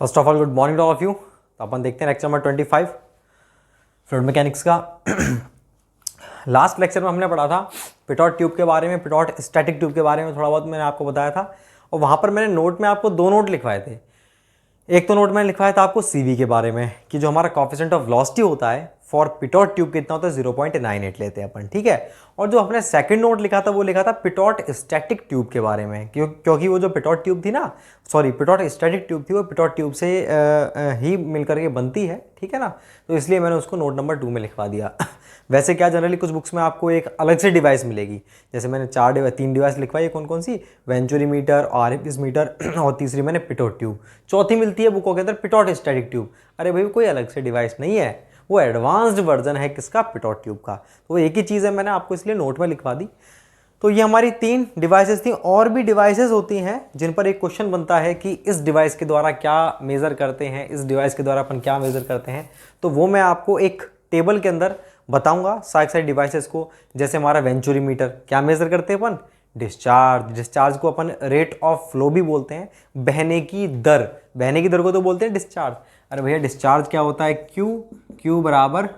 First of all good morning to all of you. तो अपन देखते हैं लेक्चर नंबर 25 फ्लूइड मैकेनिक्स का। लास्ट लेक्चर में हमने पढ़ा था पिटॉट ट्यूब के बारे में, पिटॉट स्टैटिक ट्यूब के बारे में थोड़ा बहुत मैंने आपको बताया था। और वहाँ पर मैंने नोट में आपको दो नोट लिखवाए थे। एक तो नोट मैंने लिखवाया था आपको सीवी के बारे में कि जो हमारा कोएफिशिएंट ऑफ वेलोसिटी होता है फॉर पिटॉट ट्यूब कितना होता है 0.98 लेते हैं अपन, ठीक है। और जो हमने सेकंड नोट लिखा था वो लिखा था पिटॉट स्टैटिक ट्यूब के बारे में, क्योंकि वो जो पिटॉट ट्यूब थी ना, सॉरी पिटॉट स्टैटिक ट्यूब थी, वो पिटॉट ट्यूब से ही मिलकर के बनती है, ठीक है ना। तो इसलिए मैंने उसको नोट नंबर 2 में लिखवा दिया। वैसे क्या जनरली कुछ बुक्स में आपको एक अलग से डिवाइस मिलेगी, जैसे मैंने 3 डिवाइस लिखवाई है। कौन कौन सी? वेंचुरी मीटर, आरएफएस मीटर और तीसरी मैंने पिटॉट ट्यूब। चौथी मिलती है बुकों के अंदर पिटॉट स्टैटिक ट्यूब। अरे भाई कोई अलग से डिवाइस नहीं है, वो एडवांस्ड वर्जन है किसका? पिटॉट ट्यूब का। तो वो एक ही चीज़ है, मैंने आपको इसलिए नोट में लिखवा दी। तो ये हमारी 3 डिवाइसेस थी। और भी डिवाइसेस होती हैं जिन पर एक क्वेश्चन बनता है कि इस डिवाइस के द्वारा क्या मेज़र करते हैं, इस डिवाइस के द्वारा अपन क्या मेज़र करते हैं। तो वो मैं आपको एक टेबल के अंदर बताऊंगा सारे डिवाइसेस को। जैसे हमारा वेंचुरी मीटर क्या मेज़र करते हैं अपन? डिस्चार्ज। डिस्चार्ज को अपन रेट ऑफ फ्लो भी बोलते हैं, बहने की दर। बहने की दर को तो बोलते हैं डिस्चार्ज। अरे भैया डिस्चार्ज क्या होता है? क्यू बराबर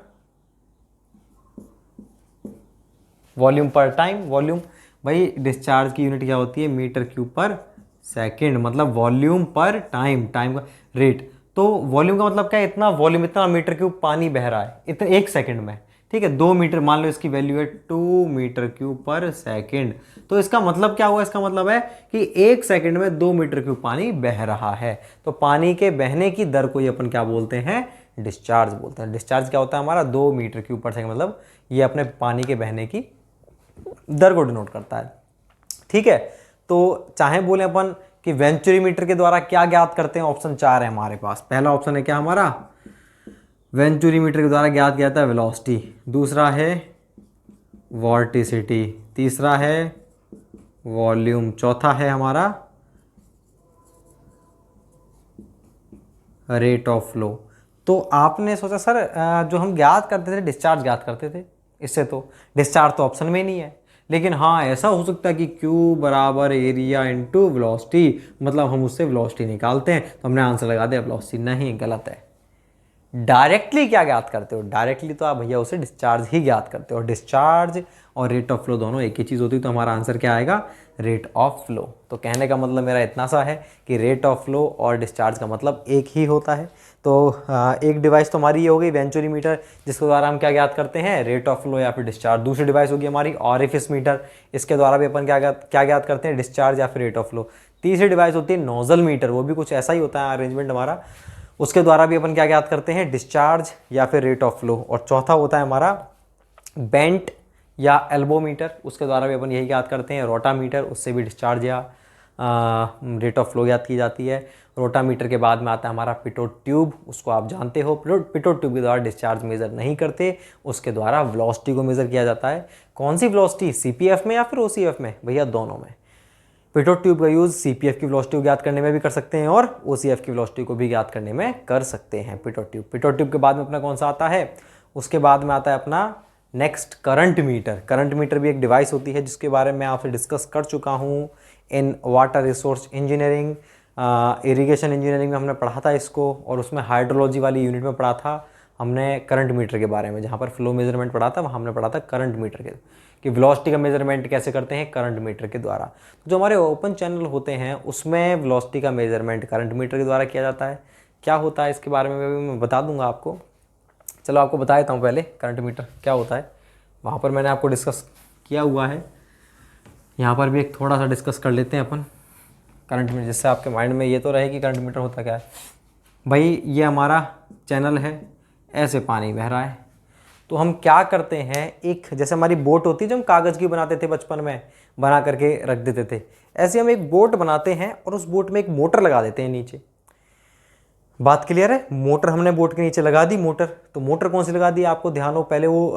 वॉल्यूम पर टाइम। वॉल्यूम भाई डिस्चार्ज की यूनिट क्या होती है? मीटर क्यूब पर सेकंड, मतलब वॉल्यूम पर टाइम, टाइम का रेट। तो वॉल्यूम का मतलब क्या है? इतना वॉल्यूम, इतना मीटर क्यूब पानी बह रहा है इतने 1 सेकंड में, ठीक है। 2 मीटर मान लो इसकी वैल्यू है 2 मीटर क्यूब पर सेकंड। तो इसका मतलब क्या हुआ? इसका मतलब है कि 1 सेकंड में 2 मीटर क्यूब पानी बह रहा है। तो पानी के बहने की दर को ही अपन क्या बोलते हैं? डिस्चार्ज बोलते हैं। डिस्चार्ज क्या होता है हमारा? 2 मीटर क्यूब पर सेकंड, मतलब ये अपने पानी के बहने की दर को डिनोट करता है, ठीक है। तो चाहे बोले अपन कि वेंचुरी मीटर के द्वारा क्या ज्ञात करते हैं, ऑप्शन 4 है हमारे पास। पहला ऑप्शन है क्या हमारा? वेंचुरी मीटर के द्वारा ज्ञात किया जाता है वेलोसिटी। दूसरा है वॉर्टिसिटी। तीसरा है वॉल्यूम। चौथा है हमारा रेट ऑफ फ्लो। तो आपने सोचा सर जो हम ज्ञात करते थे डिस्चार्ज ज्ञात करते थे, इससे तो डिस्चार्ज तो ऑप्शन में नहीं है। लेकिन हाँ ऐसा हो सकता है कि Q बराबर एरिया इंटू वेलोसिटी, मतलब हम उससे वेलोसिटी निकालते हैं। तो हमने आंसर लगा दिया वेलोसिटी। नहीं, गलत है। डायरेक्टली क्या ज्ञात करते हो? डायरेक्टली तो आप भैया उसे डिस्चार्ज ही ज्ञात करते हो। डिस्चार्ज और रेट ऑफ फ्लो दोनों एक ही चीज़ होती है। तो हमारा आंसर क्या आएगा? Rate of flow. तो कहने का मतलब मेरा इतना सा है कि रेट ऑफ फ्लो और डिस्चार्ज का मतलब एक ही होता है। तो एक डिवाइस तो हमारी ये हो गई वेंचुरी मीटर, जिसके द्वारा हम क्या ज्ञात करते हैं? रेट ऑफ फ्लो या फिर डिस्चार्ज। दूसरी डिवाइस होगी हमारी ऑरिफिस मीटर, इसके द्वारा भी अपन क्या ज्ञात करते हैं? डिस्चार्ज या फिर रेट ऑफ फ्लो। तीसरी डिवाइस होती है नोजल मीटर, वो भी कुछ ऐसा ही होता है अरेंजमेंट हमारा, उसके द्वारा भी अपन क्या ज्ञात करते हैं? डिस्चार्ज या फिर रेट ऑफ फ्लो। और चौथा होता है हमारा बेंट या एल्बो मीटर, उसके द्वारा भी अपन यही ज्ञात करते हैं। रोटा मीटर, उससे भी डिस्चार्ज या रेट ऑफ फ्लो ज्ञात की जाती है। रोटा मीटर के बाद में आता है हमारा पिटोट ट्यूब, उसको आप जानते हो। पिटोट ट्यूब के द्वारा डिस्चार्ज मेजर नहीं करते, उसके द्वारा वेलोसिटी को मेजर किया जाता है। कौन सी वेलोसिटी? सीपीएफ में या फिर ओसीएफ में? भैया दोनों में। पिटोट ट्यूब का यूज़ सीपीएफ की वेलोसिटी को ज्ञात करने में भी कर सकते हैं और ओसीएफ की वेलोसिटी को भी ज्ञात करने में कर सकते हैं पिटोट ट्यूब। पिटोट ट्यूब के बाद में अपना कौन सा आता है? उसके बाद में आता है अपना next current meter. Current meter भी एक डिवाइस होती है जिसके बारे में आपसे डिस्कस कर चुका हूँ in water resource engineering, irrigation engineering में हमने पढ़ा था इसको। और उसमें हाइड्रोलॉजी वाली यूनिट में पढ़ा था हमने करंट मीटर के बारे में। जहाँ पर फ्लो मेजरमेंट पढ़ा था वहाँ हमने पढ़ा था करंट मीटर के, कि वेलोसिटी का मेजरमेंट कैसे करते हैं? करंट मीटर के द्वारा। तो जो हमारे ओपन चैनल होते हैं उसमें वेलोसिटी का मेजरमेंट करंट मीटर के द्वारा किया जाता है। क्या होता है इसके बारे में भी मैं बता दूंगा आपको। चलो आपको बता देता हूँ पहले करंट मीटर क्या होता है। वहाँ पर मैंने आपको डिस्कस किया हुआ है, यहाँ पर भी एक थोड़ा सा डिस्कस कर लेते हैं अपन करंट मीटर, जिससे आपके माइंड में ये तो रहे कि करंट मीटर होता क्या है। भाई ये हमारा चैनल है, ऐसे पानी बह रहा है। तो हम क्या करते हैं, एक जैसे हमारी बोट होती है जो हम कागज़ की बनाते थे बचपन में, बना करके रख देते थे, ऐसे हम एक बोट बनाते हैं और उस बोट में एक मोटर लगा देते हैं नीचे। बात क्लियर है? मोटर हमने बोट के नीचे लगा दी मोटर। तो मोटर कौन सी लगा दी आपको ध्यान हो? पहले वो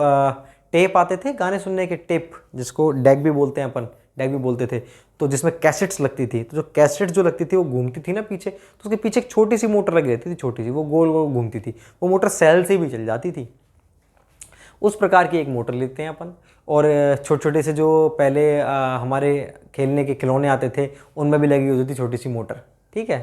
टेप आते थे गाने सुनने के, टेप, जिसको डैक भी बोलते हैं अपन, डैक भी बोलते थे। तो जिसमें कैसेट्स लगती थी, तो जो कैसेट्स जो लगती थी वो घूमती थी ना पीछे, तो उसके पीछे एक छोटी सी मोटर लगी रहती थी, छोटी सी, वो गोल गोल घूमती थी। वो मोटर सेल से भी चल जाती थी। उस प्रकार की एक मोटर लेते हैं अपन। और छोटे छोटे से जो पहले हमारे खेलने के खिलौने आते थे उनमें भी लगी होती थी छोटी सी मोटर, ठीक है।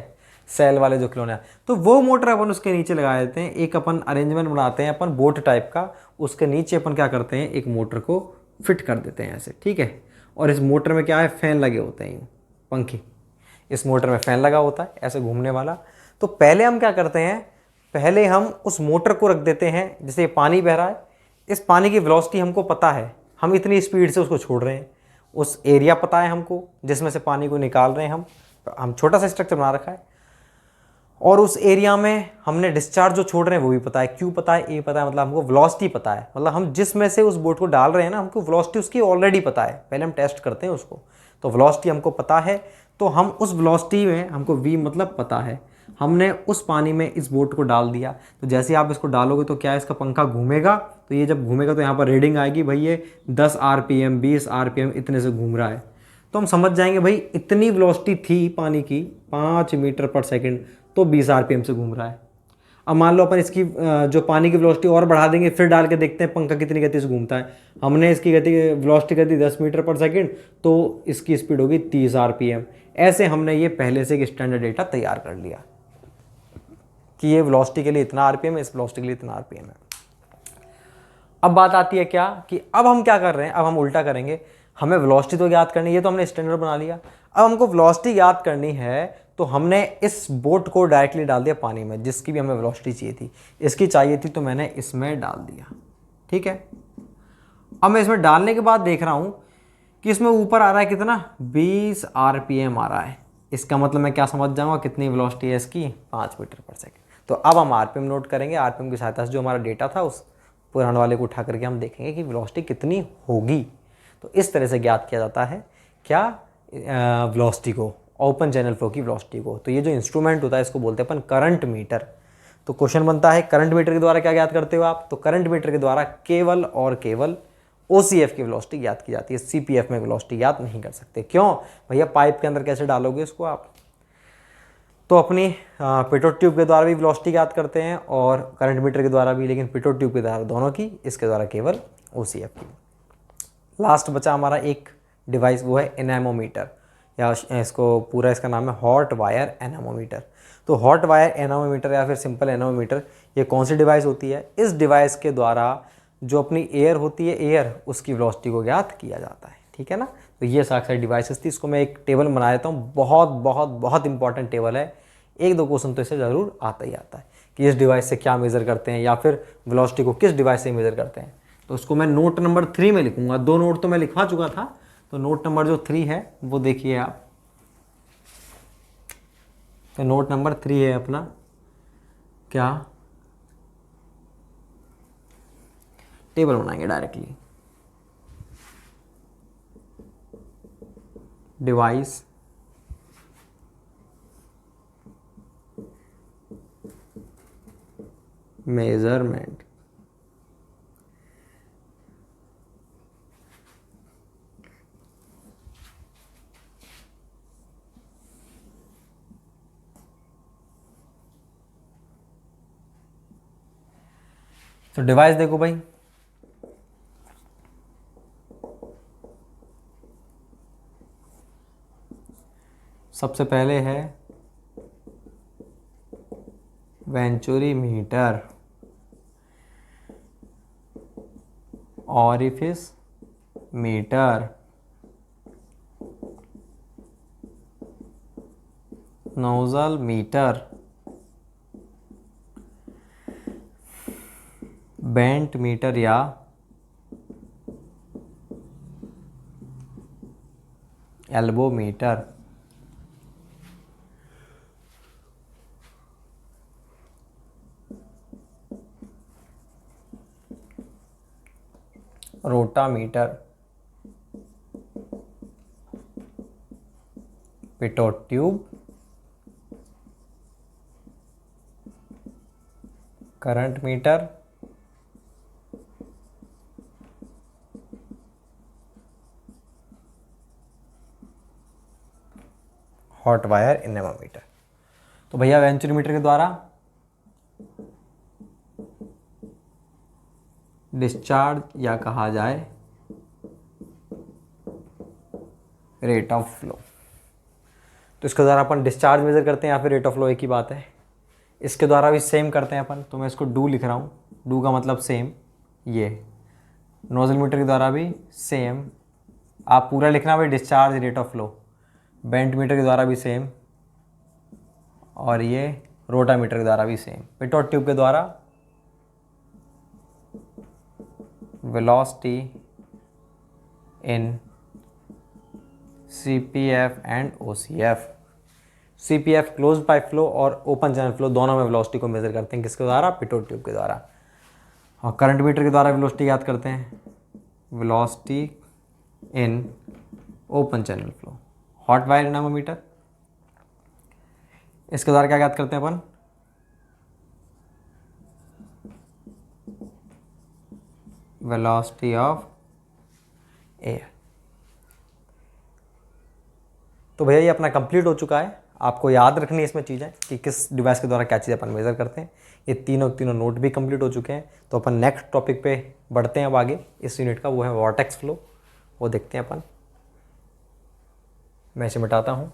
सेल वाले जो खिलौने, तो वो मोटर अपन उसके नीचे लगा देते हैं। एक अपन अरेंजमेंट बनाते हैं अपन बोट टाइप का, उसके नीचे अपन क्या करते हैं, एक मोटर को फिट कर देते हैं ऐसे, ठीक है। और इस मोटर में क्या है, फैन लगे होते हैं, पंखे, इस मोटर में फैन लगा होता है ऐसे घूमने वाला। तो पहले हम क्या करते हैं, पहले हम उस मोटर को रख देते हैं, जैसे पानी बह रहा है, इस पानी की वेलोसिटी हमको पता है, हम इतनी स्पीड से उसको छोड़ रहे हैं, उस एरिया पता है हमको जिसमें से पानी को निकाल रहे हैं हम छोटा सा स्ट्रक्चर बना रखा है, और उस एरिया में हमने डिस्चार्ज जो छोड़ रहे हैं वो भी पता है, क्यों पता है, ए पता है, मतलब हमको वेलोसिटी पता है, मतलब हम जिसमें से उस बोट को डाल रहे हैं ना, हमको वेलोसिटी उसकी ऑलरेडी पता है, पहले हम टेस्ट करते हैं उसको, तो वेलोसिटी हमको पता है, तो हम उस वेलोसिटी में हमको v मतलब पता है, हमने उस पानी में इस बोट को डाल दिया, तो जैसे आप इसको डालोगे तो क्या है, इसका पंखा घूमेगा, तो ये जब घूमेगा तो यहाँ पर रीडिंग आएगी भाई ये 10 RPM 20 RPM इतने से घूम रहा है, तो हम समझ जाएंगे भाई इतनी वेलोसिटी थी पानी की 5 मीटर पर सेकंड, तो 20 RPM से घूम रहा है। अब मान लो अपन इसकी जो पानी की वेलोसिटी और बढ़ा देंगे, फिर डाल के देखते हैं पंखा कितनी गति से घूमता है, हमने इसकी गति वेलोसिटी कर दी 10 मीटर पर सेकंड, तो इसकी स्पीड होगी 30 RPM। ऐसे हमने ये पहले से एक स्टैंडर्ड डेटा तैयार कर लिया कि ये वेलोसिटी के लिए इतना RPM है, इस वेलोसिटी के लिए इतना RPM है। अब बात आती है क्या कि अब हम क्या कर रहे हैं, अब हम उल्टा करेंगे, हमें वेलोसिटी तो याद करनी है, ये तो हमने स्टैंडर्ड बना लिया, अब हमको वेलोसिटी याद करनी है, तो हमने इस बोट को डायरेक्टली डाल दिया पानी में, जिसकी भी हमें वेलोसिटी चाहिए थी, इसकी चाहिए थी तो मैंने इसमें डाल दिया, ठीक है। अब मैं इसमें डालने के बाद देख रहा हूं कि इसमें ऊपर आ रहा है कितना, 20 RPM आ रहा है, इसका मतलब मैं क्या समझ जाऊंगा, कितनी वेलोसिटी है इसकी, 5 मीटर पर सेकंड। तो अब हम RPM नोट करेंगे, RPM की सहायता से जो हमारा डेटा था उस पुराने वाले को उठा करके हम देखेंगे कि वेलोसिटी कितनी होगी। तो इस तरह से ज्ञात किया जाता है क्या, वेलोसिटी को, ओपन चैनल फ्लो की वेलोसिटी को। तो ये जो इंस्ट्रूमेंट होता है इसको बोलते हैं अपन करंट मीटर। तो क्वेश्चन बनता है करंट मीटर के द्वारा क्या ज्ञात करते हो आप, तो करंट मीटर के द्वारा केवल और केवल OCF की वेलोसिटी ज्ञात की जाती है, CPF में वेलोसिटी ज्ञात नहीं कर सकते। क्यों भैया, पाइप के अंदर कैसे डालोगे इसको आप, तो अपनी पिटोट ट्यूब के द्वारा भी वेलोसिटी ज्ञात करते हैं और करंट मीटर के द्वारा भी, लेकिन पिटोट ट्यूब के द्वारा दोनों की, इसके द्वारा केवल OCF की। लास्ट बचा हमारा एक डिवाइस, वो है एनेमोमीटर, या इसको पूरा इसका नाम है हॉट वायर एनेमोमीटर। तो हॉट वायर एनेमोमीटर या फिर सिंपल एनेमोमीटर, ये कौन सी डिवाइस होती है, इस डिवाइस के द्वारा जो अपनी एयर होती है, एयर उसकी वेलोसिटी को ज्ञात किया जाता है, ठीक है ना। तो ये सारी डिवाइसेस थी, इसको मैं एक टेबल बना देता हूँ, बहुत बहुत बहुत इंपॉर्टेंट टेबल है, एक दो क्वेश्चन तो इससे ज़रूर आता ही आता है कि इस डिवाइस से क्या मेज़र करते हैं, या फिर वेलोसिटी को किस डिवाइस से मेज़र करते हैं। तो उसको मैं नोट नंबर 3 में लिखूंगा, 2 नोट तो मैं लिखवा चुका था, तो नोट नंबर जो 3 है वो देखिए आप। तो नोट नंबर 3 है अपना क्या, टेबल बनाएंगे डायरेक्टली, डिवाइस मेजरमेंट, तो डिवाइस देखो भाई, सबसे पहले है venturi meter, orifice meter, nozzle meter, bent meter या elbow meter, rotameter, pitot tube, current meter, hot wire anemometer. तो भैया वेंचुरी मीटर के द्वारा डिस्चार्ज या कहा जाए रेट ऑफ फ्लो, तो इसके द्वारा अपन डिस्चार्ज मेजर करते हैं या फिर रेट ऑफ फ्लो, एक ही बात है। इसके द्वारा भी सेम करते हैं अपन, तो मैं इसको डू लिख रहा हूँ, डू का मतलब सेम। ये नोजल मीटर के द्वारा भी सेम, आप पूरा लिखना भाई discharge rate of flow. Bent metre के द्वारा भी सेम, और ये रोटा मीटर के द्वारा भी सेम। पिटोट ट्यूब के द्वारा velocity in CPF and OCF। CPF close pipe flow और ओपन चैनल फ्लो दोनों में वेलोसिटी को मेजर करते हैं, किसके द्वारा? पिटोट ट्यूब के द्वारा। और करंट मीटर के द्वारा वेलोसिटी याद करते हैं, velocity in open channel flow. Hot wire anemometer, इसके द्वारा क्या याद करते हैं अपन? Velocity of air. तो भैया ये अपना कंप्लीट हो चुका है। आपको याद रखनी है इसमें चीज़ें कि किस डिवाइस के द्वारा क्या चीज़ अपन मेज़र करते हैं। ये तीनों नोट भी कंप्लीट हो चुके हैं। तो अपन नेक्स्ट टॉपिक पे बढ़ते हैं अब आगे इस यूनिट का, वो है वॉर्टेक्स फ्लो। वो देखते हैं अपन। मैं इसे मिटाता हूँ।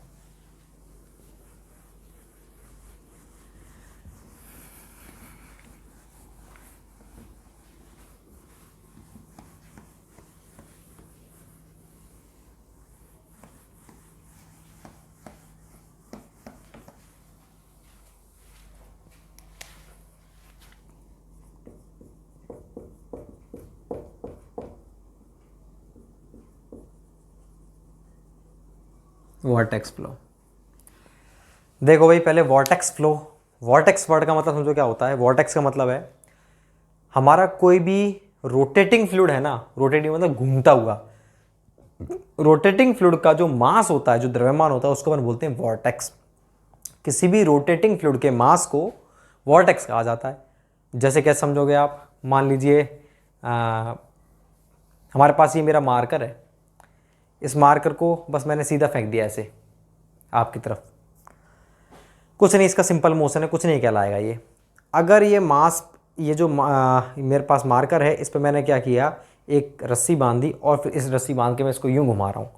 Vortex flow. देखो भाई, पहले वॉर्टेक्स फ्लो, वॉर्टेक्स वर्ड का मतलब समझो क्या होता है। वॉर्टेक्स का मतलब है हमारा कोई भी रोटेटिंग फ्लूइड है ना, रोटेटिंग मतलब घूमता हुआ, रोटेटिंग फ्लूइड का जो मास होता है, जो द्रव्यमान होता है, उसको अपन बोलते हैं वॉर्टेक्स। किसी भी रोटेटिंग फ्लूइड के मास को वॉर्टेक्स कहा जाता है। जैसे कैसे समझोगे आप? मान लीजिए हमारे पास ये मेरा मार्कर है, इस मार्कर को बस मैंने सीधा फेंक दिया ऐसे आपकी तरफ, कुछ नहीं, इसका सिंपल मोशन है, कुछ नहीं कहलाएगा ये। अगर ये मास, ये जो मेरे पास मार्कर है, इस पर मैंने क्या किया, एक रस्सी बांधी और फिर इस रस्सी बांध के मैं इसको यूं घुमा रहा हूँ,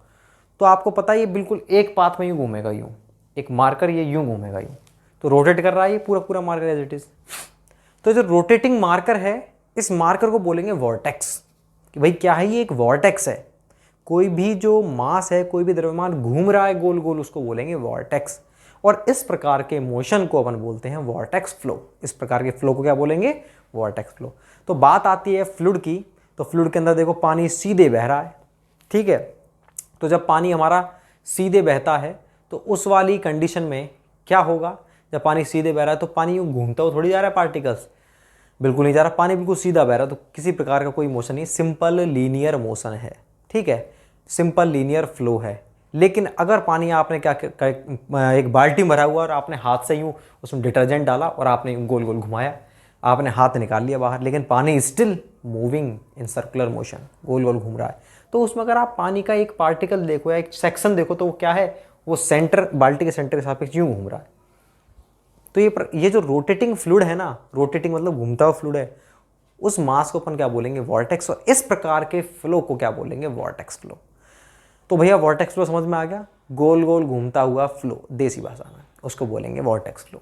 तो आपको पता है ये बिल्कुल एक पाथ में यूं घूमेगा, यूं एक मार्कर ये यूं घूमेगा, यूं तो रोटेट कर रहा है ये पूरा पूरा मार्कर एज इट इज। तो जो रोटेटिंग मार्कर है, इस मार्कर को बोलेंगे वॉर्टेक्स। कि भाई क्या है, ये एक वॉर्टेक्स है। कोई भी जो मास है, कोई भी द्रव्यमान घूम रहा है गोल गोल, उसको बोलेंगे वॉर्टेक्स। और इस प्रकार के मोशन को अपन बोलते हैं वॉर्टेक्स फ्लो। इस प्रकार के फ्लो को क्या बोलेंगे? Vortex flow. तो बात आती है फ्लूइड की, तो फ्लूइड के अंदर देखो पानी सीधे बह रहा है, ठीक है। तो जब पानी हमारा सीधे बहता है तो उस वाली कंडीशन में क्या होगा? जब पानी सीधे बह रहा है तो पानी यूँ घूमता हुआ थोड़ी जा रहा है पार्टिकल्स, बिल्कुल नहीं जा रहा, पानी बिल्कुल सीधा बह रहा है, तो किसी प्रकार का कोई मोशन नहीं, सिंपल लीनियर मोशन है, ठीक है, सिंपल लीनियर फ्लो है। लेकिन अगर पानी आपने क्या एक बाल्टी भरा हुआ और आपने हाथ से यूँ उसमें डिटर्जेंट डाला और आपने गोल गोल घुमाया, आपने हाथ निकाल लिया बाहर, लेकिन पानी still moving in circular motion, गोल गोल घूम रहा है, तो उसमें अगर आप पानी का एक पार्टिकल देखो या एक सेक्शन देखो, तो वो क्या है, वो सेंटर, बाल्टी के सेंटर के सापेक्ष यूँ घूम रहा है। तो ये जो रोटेटिंग फ्लूइड है ना, रोटेटिंग मतलब घूमता हुआ फ्लूइड है, उस मास को अपन क्या बोलेंगे? वॉर्टेक्स। और इस प्रकार के फ्लो को क्या बोलेंगे? Vortex flow. तो भैया वॉर्टेक्स फ्लो समझ में आ गया, गोल गोल घूमता हुआ फ्लो, देसी भाषा में उसको बोलेंगे वॉर्टेक्स फ्लो।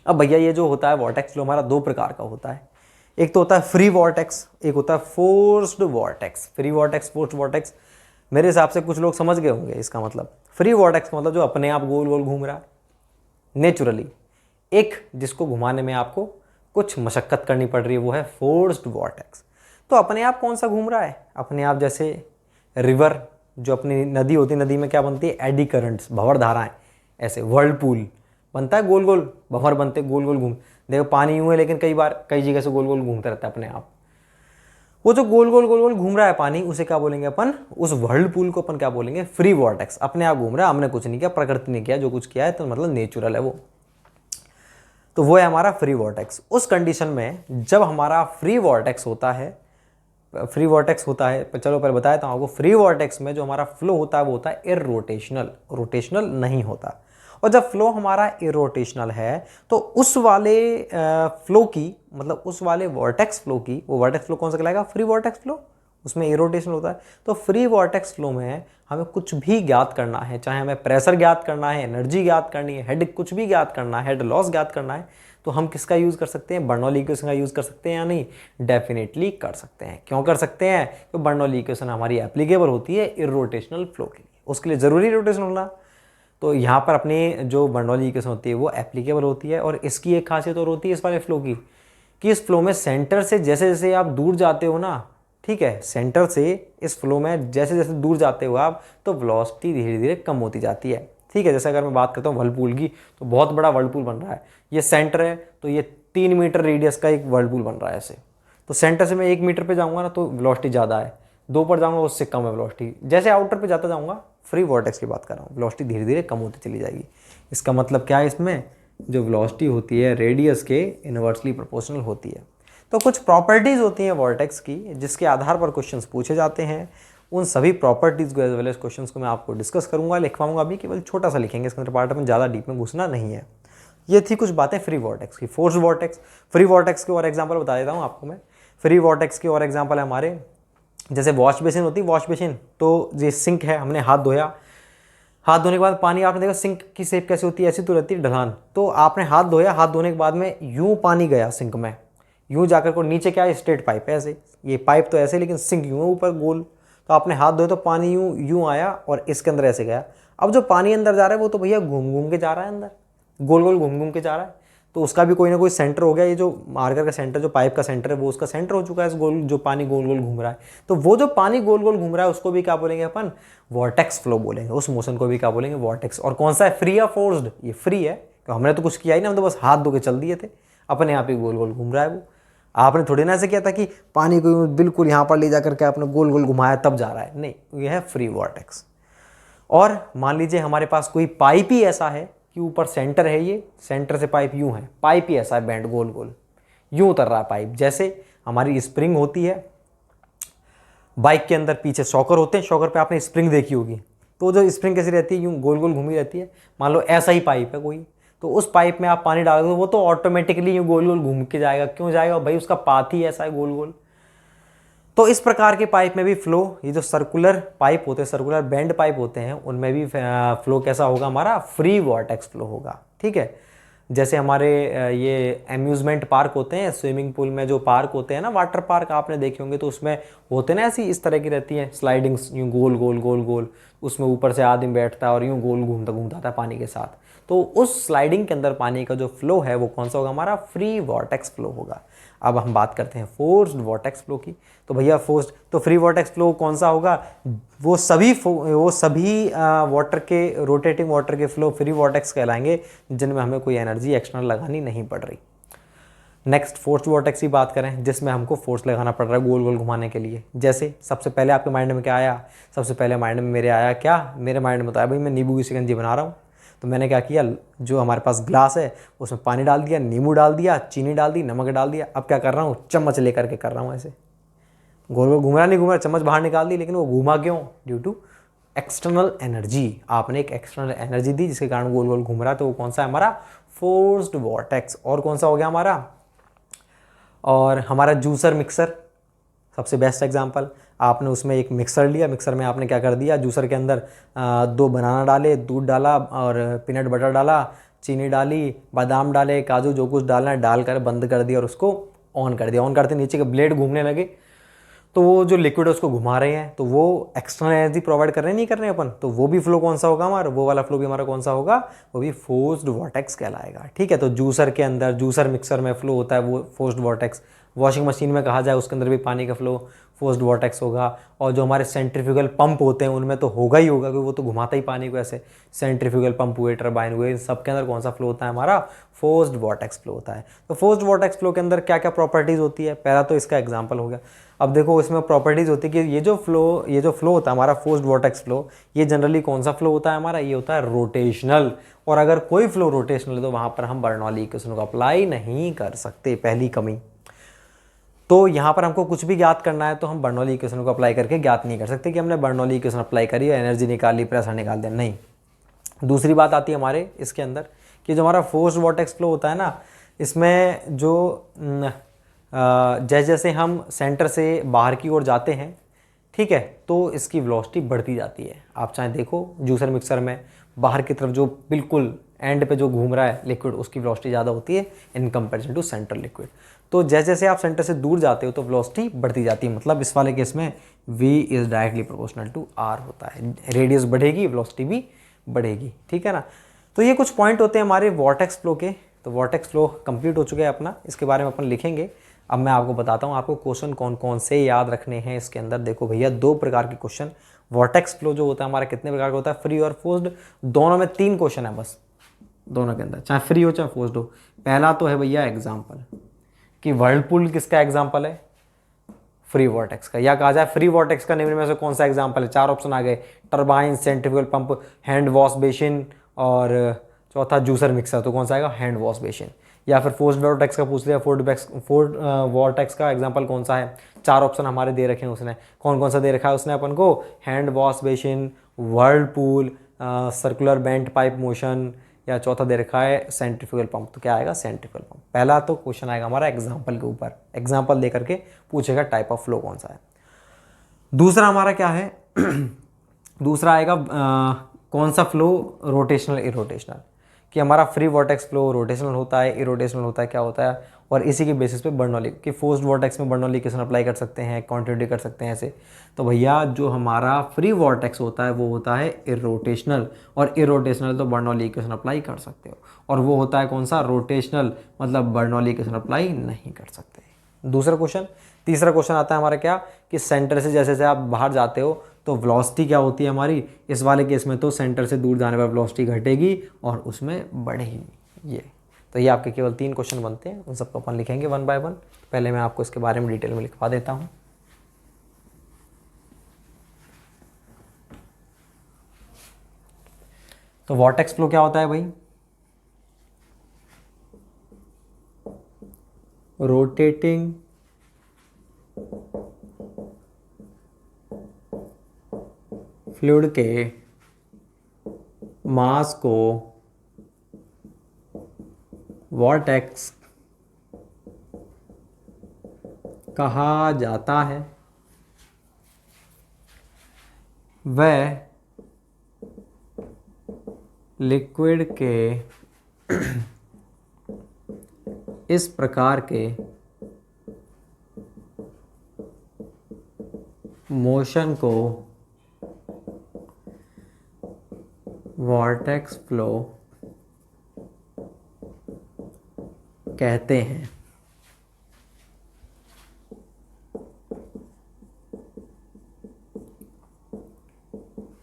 अब भैया ये जो होता है वॉर्टेक्स फ्लो हमारा दो प्रकार का होता है, एक तो होता है फ्री वॉर्टेक्स, एक होता है forced vortex. Free vortex, forced vortex, मेरे हिसाब से कुछ लोग समझ गए होंगे इसका मतलब। फ्री वॉर्टेक्स का मतलब जो अपने आप गोल गोल घूम रहा है नेचुरली, एक जिसको घुमाने में आपको कुछ मशक्कत करनी पड़ रही है, वो है फोर्स्ड वॉर्टेक्स। तो अपने आप कौन सा घूम रहा है? अपने आप जैसे रिवर, जो अपनी नदी होती है, नदी में क्या बनती है? एडी करंट्स, भंवर धाराएं, ऐसे वर्लपूल बनता है, गोल गोल भंवर बनते, गोल गोल घूम, देखो पानी यूं है लेकिन कई बार कई जगह से गोल गोल घूमता रहता है अपने आप। वो जो गोल गोल घूम रहा है पानी, उसे क्या बोलेंगे अपन? उस वर्लपूल को अपन क्या बोलेंगे? Free vortex. अपने आप घूम रहा है, हमने कुछ नहीं किया, प्रकृति ने किया, जो कुछ किया है तो मतलब नेचुरल है वो। तो वो है हमारा फ्री वॉर्टेक्स। उस कंडीशन में जब हमारा फ्री वॉर्टेक्स होता है, चलो पहले बताया था आपको, फ्री वॉर्टेक्स में जो हमारा फ्लो होता है वो होता है इरोटेशनल, रोटेशनल नहीं होता। और जब फ्लो हमारा इरोटेशनल है तो उस वाले फ्लो की, मतलब उस वाले वॉर्टेक्स फ्लो की, वो वॉर्टेक्स फ्लो कौन सा कहलाएगा? Free vortex flow. उसमें इरोटेशन होता है। तो फ्री वॉर्टेक्स फ्लो में हमें कुछ भी ज्ञात करना है, चाहे हमें प्रेशर ज्ञात करना है, एनर्जी ज्ञात करनी है, हेड कुछ भी ज्ञात करना है, हेड लॉस ज्ञात करना है, तो हम किसका यूज़ कर सकते हैं? बर्नौली इक्वेशन का यूज़ कर सकते हैं या नहीं? डेफिनेटली कर सकते हैं। क्यों कर सकते हैं? तो बर्नौली इक्वेशन हमारी एप्लीकेबल होती है इरोटेशनल फ्लो के लिए, उसके लिए ज़रूरी रोटेशन होना। तो यहाँ पर अपनी जो बर्नौली इक्वेशन होती है वो एप्लीकेबल होती है। और इसकी एक खासियत और होती है इस वाले फ्लो की, कि इस फ्लो में सेंटर से जैसे जैसे आप दूर जाते हो ना, ठीक है, सेंटर से इस फ्लो में जैसे जैसे दूर जाते हो आप, तो वेलोसिटी धीरे धीरे कम होती जाती है। ठीक है, जैसे अगर मैं बात करता हूँ वर्लपूल की, तो बहुत बड़ा वर्लपूल बन रहा है, ये सेंटर है, तो ये 3 मीटर रेडियस का एक वर्लपूल बन रहा है ऐसे। तो सेंटर से मैं 1 मीटर पे जाऊँगा ना तो वेलोसिटी ज़्यादा है, 2 पर जाऊँगा उससे कम है वेलोसिटी। जैसे आउटर पे जाता जाऊँगा, फ्री वॉर्टेक्स की बात कर रहा हूँ, वेलोसिटी धीरे धीरे कम होती चली जाएगी। इसका मतलब क्या है? इसमें जो वेलोसिटी होती है रेडियस के इन्वर्सली प्रोपोर्शनल होती है। तो कुछ प्रॉपर्टीज़ होती हैं वॉर्टेक्स की जिसके आधार पर क्वेश्चंस पूछे जाते हैं। उन सभी प्रॉपर्टीज़ को एज वेल एज क्वेश्चंस को मैं आपको डिस्कस करूंगा, लिखवाऊंगा। अभी केवल छोटा सा लिखेंगे, इसके अंदर पार्ट में ज़्यादा डीप में घुसना नहीं है। ये थी कुछ बातें फ्री वॉर्टेक्स की। फोर्स वॉर्टेक्स, फ्री वॉर्टेक्स के और एग्जाम्पल बता देता हूँ आपको मैं। फ्री वॉर्टेक्स के और एग्जाम्पल है हमारे, जैसे वॉश बेसिन होती है, वॉश बेसिन, तो ये सिंक है, हमने हाथ धोया, हाथ धोने के बाद पानी आपने देखा सिंक की शेप कैसे होती है? ऐसी तो रहती है ढलान। तो आपने हाथ धोया, हाथ धोने के बाद में यूं पानी गया सिंक में, यूं जाकर को नीचे क्या है? स्ट्रेट पाइप है ऐसे, ये पाइप तो ऐसे, लेकिन सिंक यूं है ऊपर गोल। तो आपने हाथ धोया तो पानी यूं यूं आया और इसके अंदर ऐसे गया। अब जो पानी अंदर जा रहा है वो तो भैया घूम घूम के जा रहा है अंदर, गोल गोल घूम घूम के जा रहा है। तो उसका भी कोई ना कोई सेंटर हो गया। ये जो मार्कर का सेंटर, जो पाइप का सेंटर है, वो उसका सेंटर हो चुका है, इस गोल जो पानी गोल गोल घूम रहा है। तो वो जो पानी गोल गोल घूम रहा है उसको भी क्या बोलेंगे अपन? वॉर्टेक्स फ्लो बोलेंगे। उस मोशन को भी क्या बोलेंगे? वॉर्टेक्स। और कौन सा है? फ्री या फोर्स्ड? ये फ्री है, तो हमने तो कुछ किया ही ना, हम तो बस हाथ धो के चल दिए थे, अपने आप ही गोल गोल घूम रहा है वो। आपने थोड़ी ना ऐसे किया था कि पानी को बिल्कुल यहाँ पर ले जाकर के आपने गोल गोल घुमाया तब जा रहा है, नहीं, ये है फ्री वॉर्टेक्स। और मान लीजिए हमारे पास कोई पाइप ही ऐसा है कि ऊपर सेंटर है, ये सेंटर से पाइप यूं है, पाइप ही ऐसा है बैंड गोल गोल, यूं उतर रहा है पाइप। जैसे हमारी स्प्रिंग होती है बाइक के अंदर, पीछे शॉकर होते हैं, शॉकर पे आपने स्प्रिंग देखी होगी, तो जो स्प्रिंग कैसी रहती है? यूं गोल गोल घूमी रहती है। मान लो ऐसा ही पाइप है कोई, तो उस पाइप में आप पानी डालोगे तो वो तो ऑटोमेटिकली यूं गोल गोल घूम के जाएगा। क्यों जाएगा भाई? उसका पाथ ही ऐसा है गोल गोल। तो इस प्रकार के पाइप में भी फ्लो, ये जो सर्कुलर पाइप होते हैं, सर्कुलर बैंड पाइप होते हैं, उनमें भी फ्लो कैसा होगा? हमारा फ्री वॉर्टेक्स फ्लो होगा। ठीक है, जैसे हमारे ये अम्यूजमेंट पार्क होते हैं, स्विमिंग पूल में जो पार्क होते हैं ना, वाटर पार्क आपने देखे होंगे, तो उसमें होते हैं ना ऐसी इस तरह की रहती है स्लाइडिंग्स, यूँ गोल गोल गोल गोल, उसमें ऊपर से आदमी बैठता है और यूँ गोल घूमता घूमता आता है पानी के साथ। तो उस स्लाइडिंग के अंदर पानी का जो फ्लो है वो कौन सा होगा? हमारा फ्री वॉर्टेक्स फ्लो होगा। अब हम बात करते हैं फोर्स्ड वॉर्टेक्स फ्लो की। तो भैया फोर्स्ड, तो फ्री वॉर्टेक्स फ्लो कौन सा होगा? वो सभी वाटर के, रोटेटिंग वाटर के फ्लो फ्री वॉर्टेक्स कहलाएंगे, जिनमें हमें कोई एनर्जी एक्सटर्नल लगानी नहीं पड़ रही। नेक्स्ट फोर्स्ड वॉर्टेक्स की बात करें, जिसमें हमको फोर्स लगाना पड़ रहा है गोल गोल घुमाने के लिए। जैसे सबसे पहले आपके माइंड में क्या आया? सबसे पहले माइंड में मेरे आया क्या? मेरे माइंड में बताया भाई मैं नींबू की शिकंजी बना रहा हूँ। तो मैंने क्या किया, जो हमारे पास ग्लास है उसमें पानी डाल दिया, नींबू डाल दिया, चीनी डाल दी, नमक डाल दिया। अब क्या कर रहा हूँ? चम्मच लेकर के कर रहा हूँ ऐसे, गोल गोल घूम रहा नहीं घूम रहा, चम्मच बाहर निकाल दी, लेकिन वो घूमा क्यों? Due to external energy. आपने एक एक्सटर्नल एनर्जी दी जिसके कारण गोल गोल घूम रहा है, तो वो कौन सा है? हमारा फोर्स्ड वॉर्टेक्स। और कौन सा हो गया हमारा? और हमारा जूसर मिक्सर, सबसे बेस्ट एग्जांपल। आपने उसमें एक मिक्सर लिया, मिक्सर में आपने क्या कर दिया? जूसर के अंदर 2 बनाना डाले, दूध डाला और पीनट बटर डाला, चीनी डाली, बादाम डाले, काजू, जो कुछ डालना है डालकर बंद कर दिया और उसको ऑन कर दिया। ऑन करते नीचे के ब्लेड घूमने लगे, तो वो जो लिक्विड है उसको घुमा रहे हैं, तो वो एक्सटर्नल एनर्जी प्रोवाइड कर रहे हैं, नहीं कर रहे हैं अपन, तो वो भी फ्लो कौन सा होगा हमारा? वो वाला फ्लो भी हमारा कौन सा होगा? वो भी फोर्स्ड वॉर्टेक्स कहलाएगा। ठीक है, तो जूसर के अंदर, जूसर मिक्सर में फ्लो होता है वो फोर्स्ड वॉर्टेक्स। वॉशिंग मशीन में कहा जाए उसके अंदर भी पानी का फ्लो फोर्स्ड वॉर्टेक्स होगा। और जो हमारे सेंट्रीफ्यूगल पंप होते हैं उनमें तो होगा ही होगा, क्योंकि वो तो घुमाता ही पानी को ऐसे। सेंट्रीफ्यूगल पंप हुए, टरबाइन हुए, इन सब के अंदर कौन सा फ्लो होता है? हमारा फोर्स्ड वॉर्टेक्स फ्लो होता है। तो फोर्स्ड वॉर्टेक्स फ्लो के अंदर क्या क्या प्रॉपर्टीज़ होती है? पहला तो इसका एग्जाम्पल हो गया। अब देखो इसमें प्रॉपर्टीज़ होती है कि ये जो फ्लो होता है हमारा फोर्स्ड वॉर्टेक्स फ्लो, ये जनरली कौन सा फ्लो होता है हमारा? ये होता है रोटेशनल। और अगर कोई फ्लो रोटेशनल है तो वहाँ पर हम बर्नौली इक्वेशन को अप्लाई नहीं कर सकते, पहली कमी। तो यहाँ पर हमको कुछ भी ज्ञात करना है तो हम बर्नौली इक्वेशन को अप्लाई करके ज्ञात नहीं कर सकते कि हमने बर्नौली इक्वेशन अप्लाई करी, एनर्जी निकाली, प्रेशर निकाल दिया, नहीं। दूसरी बात आती है हमारे इसके अंदर कि जो हमारा फोर्स्ड वॉर्टेक्स फ्लो होता है ना, इसमें जो जैसे जैसे हम सेंटर से बाहर की ओर जाते हैं, ठीक है, तो इसकी वेलोसिटी बढ़ती जाती है। आप चाहे देखो जूसर मिक्सर में बाहर की तरफ जो बिल्कुल एंड पे जो घूम रहा है लिक्विड, उसकी वेलोसिटी ज़्यादा होती है in comparison to central liquid. तो जैसे जैसे आप सेंटर से दूर जाते हो तो वेलोसिटी बढ़ती जाती है, मतलब इस वाले केस में v is directly proportional to r होता है। रेडियस बढ़ेगी, वेलोसिटी भी बढ़ेगी, ठीक है ना। तो ये कुछ पॉइंट होते हैं हमारे वॉर्टेक्स फ्लो के। तो वॉर्टेक्स फ्लो कंप्लीट हो चुका है अपना, इसके बारे में अपन लिखेंगे। अब मैं आपको बताता हूँ आपको क्वेश्चन कौन कौन से याद रखने हैं इसके अंदर। देखो भैया, 2 प्रकार के क्वेश्चन वॉर्टेक्स फ्लो जो होता है हमारा कितने प्रकार का होता है, फ्री और फोर्स्ड, दोनों में 3 क्वेश्चन है बस दोनों के अंदर, चाहे फ्री हो चाहे फोर्स्ड हो। पहला तो है भैया एग्जाम्पल, कि वर्लपूल किसका एग्जाम्पल है, फ्री वॉर्टेक्स का। या कहा जाए फ्री वॉर्टेक्स का निम्न में से कौन सा एग्जाम्पल है। 4 ऑप्शन आ गए, turbine, centrifugal pump, hand wash basin और चौथा जूसर मिक्सर। तो कौन सा आएगा, हैंड वॉश बेसिन। या फिर फोर्स्ड वॉर्टेक्स का पूछ लिया, फोर्ड वॉर्टेक्स का एग्जाम्पल कौन सा है। 4 ऑप्शन हमारे दे रखे हैं उसने, कौन कौन सा दे रखा है उसने अपन को, hand wash basin, Whirlpool, circular bent pipe motion, या चौथा दे रखा है सेंट्रीफ्यूगल पंप। तो क्या आएगा, सेंट्रीफ्यूगल पंप। पहला तो क्वेश्चन आएगा हमारा एग्जाम्पल के ऊपर, एग्जाम्पल दे करके पूछेगा टाइप ऑफ फ्लो कौन सा है। दूसरा हमारा क्या है दूसरा आएगा कौन सा फ्लो रोटेशनल इरोटेशनल, कि हमारा फ्री वॉर्टेक्स फ्लो रोटेशनल होता है, इरोटेशनल होता है, क्या होता है। और इसी के बेसिस पे बर्नौली, कि फोर्स्ड वॉर्टेक्स में बर्नौली इक्वेशन अप्लाई कर सकते हैं, कॉन्टिन्यूटी कर सकते हैं ऐसे। तो भैया जो हमारा फ्री वॉर्टेक्स होता है वो होता है इरोटेशनल, और इरोटेशनल तो बर्नौली इक्वेशन अप्लाई कर सकते हो। और वो होता है कौन सा, रोटेशनल, मतलब बर्नौली इक्वेशन अप्लाई नहीं कर सकते। दूसरा क्वेश्चन। तीसरा क्वेश्चन आता है हमारा क्या, कि सेंटर से जैसे जैसे आप बाहर जाते हो तो वेलोसिटी क्या होती है हमारी। इस वाले केस में तो सेंटर से दूर जाने पर वेलोसिटी घटेगी और उसमें बढ़ेगी। ये तो ये आपके केवल 3 क्वेश्चन बनते हैं, उन सबको अपन लिखेंगे 1 बाय 1। पहले मैं आपको इसके बारे में डिटेल में लिखवा देता हूँ। तो वॉर्टेक्स फ्लो क्या होता है भाई, रोटेटिंग फ्लूइड के मास को वॉर्टेक्स कहा जाता है। वह लिक्विड के इस प्रकार के मोशन को वॉर्टेक्स फ्लो कहते हैं।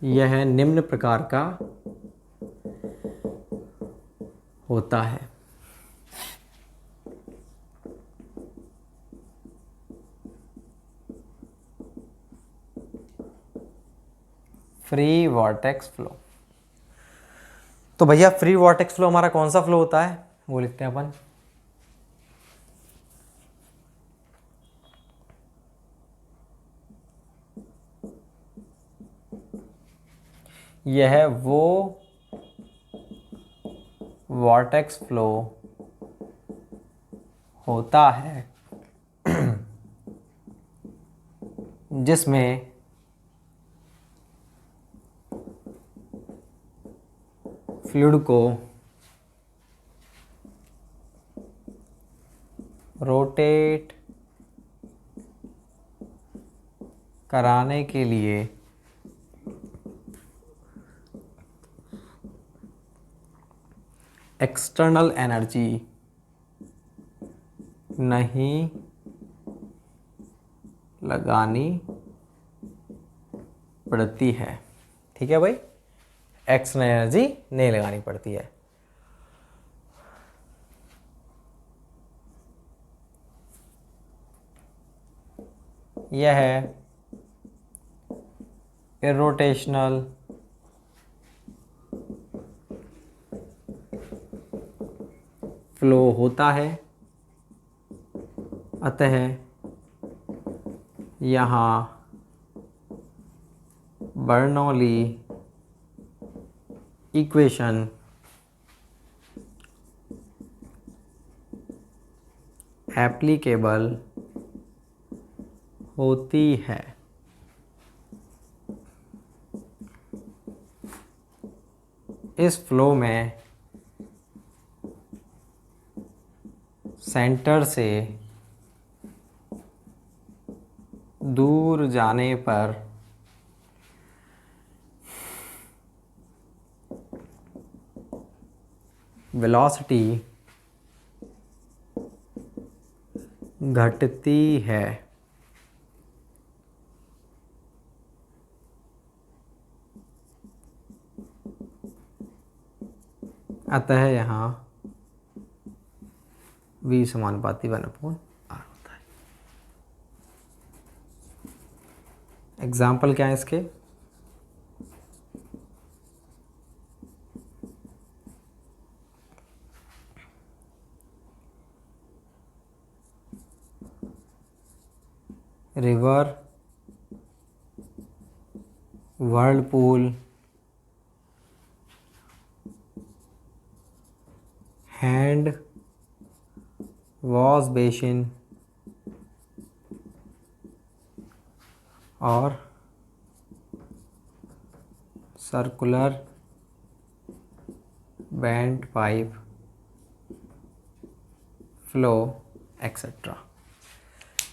यह निम्न प्रकार का होता है। Free vortex flow. तो भैया फ्री वॉर्टेक्स फ्लो हमारा कौन सा फ्लो होता है, वो लिखते हैं अपन। यह वो वॉर्टेक्स फ्लो होता है जिसमें फ्लूइड को रोटेट कराने के लिए एक्सटर्नल एनर्जी नहीं लगानी पड़ती है। ठीक है भाई, एक्सटर्नल एनर्जी नहीं लगानी पड़ती है। यह है इरोटेशनल फ्लो होता है, अतः यहाँ बर्नौली इक्वेशन एप्लीकेबल होती है। इस फ्लो में सेंटर से दूर जाने पर वेलोसिटी घटती है। अतः यहाँ v समानुपाती 1/r होता है। एग्जाम्पल क्या है इसके? River, whirlpool, hand wash basin और circular band pipe flow etcetera.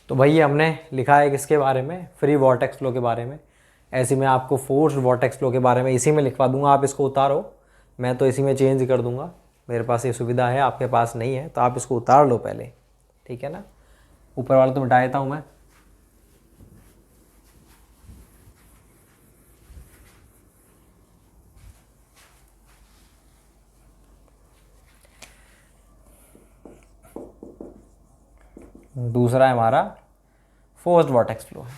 तो भाई ये हमने लिखा है किसके बारे में? फ्री वॉर्टेक्स फ्लो के बारे में। ऐसे मैं आपको फोर्स्ड वॉर्टेक्स फ्लो के बारे में इसी में लिखवा दूंगा, आप इसको उतारो, मैं तो इसी में चेंज कर दूंगा। मेरे पास ये सुविधा है, आपके पास नहीं है, तो आप इसको उतार लो पहले, ठीक है ना। ऊपर वाला तो मिटा देता हूँ मैं। दूसरा है हमारा फोर्स्ड वॉर्टेक्स फ्लो है।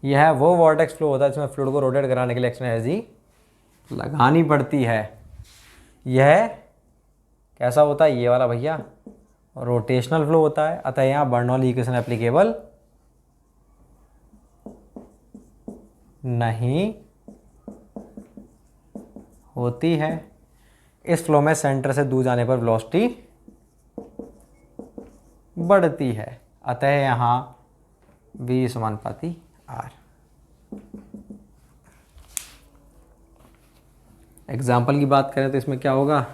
यह है वो वॉर्टेक्स फ्लो होता है जिसमें फ्लूइड को रोटेट कराने के लिए एक्स्ट्रा एनर्जी लगानी पड़ती है। यह कैसा होता है? ये वाला भैया रोटेशनल फ्लो होता है। अतः यहाँ बर्नौली इक्वेशन एप्लीकेबल नहीं होती है। इस फ्लो में सेंटर से दूर जाने पर वेलोसिटी बढ़ती है। अतः यहाँ v समानुपाती r। एग्जाम्पल की बात करें तो इसमें क्या होगा?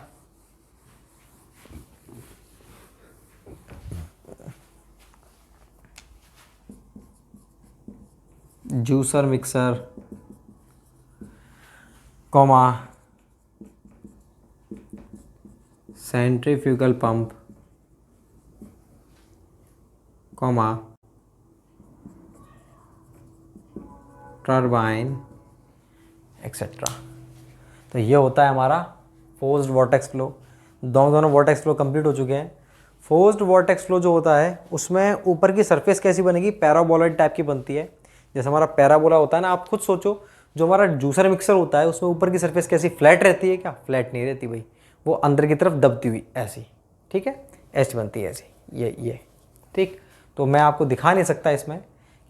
Juicer mixer, comma centrifugal pump, comma turbine etcetera. तो ये होता है हमारा फोर्स्ड वॉर्टेक्स फ्लो। दोनों वॉर्टेक्स फ्लो कंप्लीट हो चुके हैं। फोर्स्ड वॉर्टेक्स फ्लो जो होता है उसमें ऊपर की सरफेस कैसी बनेगी? पैराबोलॉइड टाइप की बनती है। जैसे हमारा पैराबोला होता है ना, आप खुद सोचो, जो हमारा जूसर मिक्सर होता है उसमें ऊपर की सरफेस कैसी फ्लैट रहती है क्या? फ्लैट नहीं रहती भाई, वो अंदर की तरफ दबती हुई ऐसी, ठीक है, ऐसी बनती है, ऐसी ये ठीक। तो मैं आपको दिखा नहीं सकता इसमें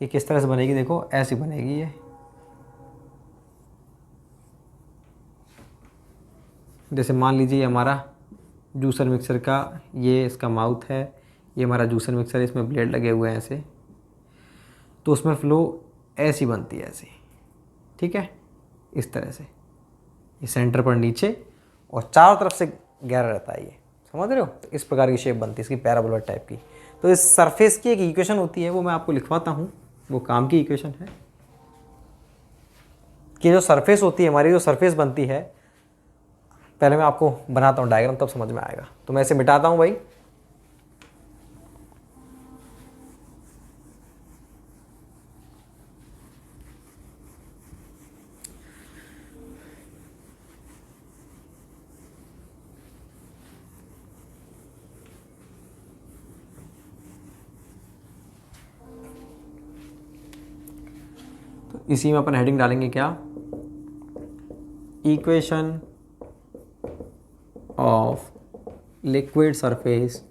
कि किस तरह से बनेगी। देखो ऐसी बनेगी ये। जैसे मान लीजिए हमारा जूसर मिक्सर का ये इसका माउथ है, ये हमारा जूसर मिक्सर है, इसमें ब्लेड लगे हुए हैं ऐसे, तो उसमें फ्लो ऐसी बनती है, ऐसी, ठीक है, इस तरह से। ये सेंटर पर नीचे और चारों तरफ से गहरा रहता है, ये समझ रहे हो? तो इस प्रकार की शेप बनती है इसकी, पैराबोलॉइड टाइप की। तो इस सरफेस की एक इक्वेशन होती है, वो मैं आपको लिखवाता हूँ, वो काम की इक्वेशन है कि जो सरफेस होती है हमारी, जो सरफेस बनती है, पहले मैं आपको बनाता हूँ डायग्राम, तब समझ में आएगा। तो मैं इसे मिटाता हूँ भाई। तो इसी में अपन हेडिंग डालेंगे क्या? Equation of liquid surface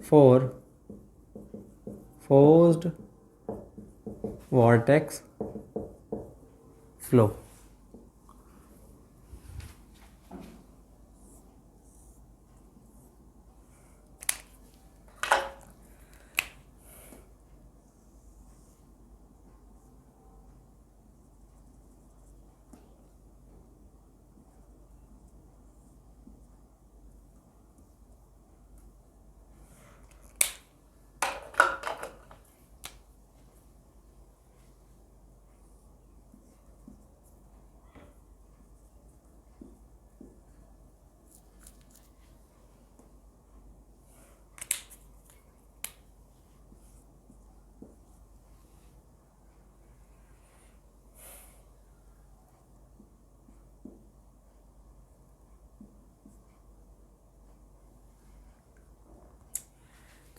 for forced vortex flow.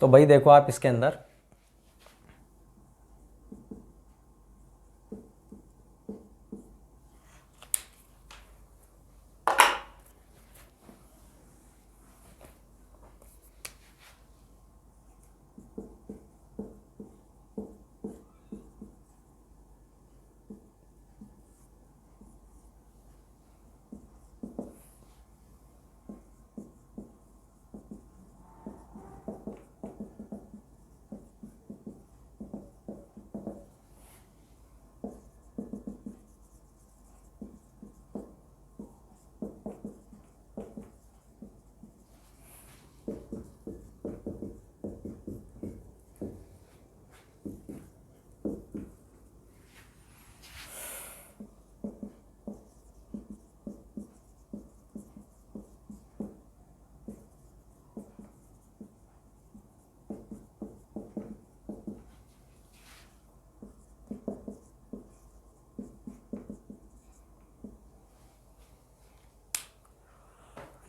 तो भाई देखो आप इसके अंदर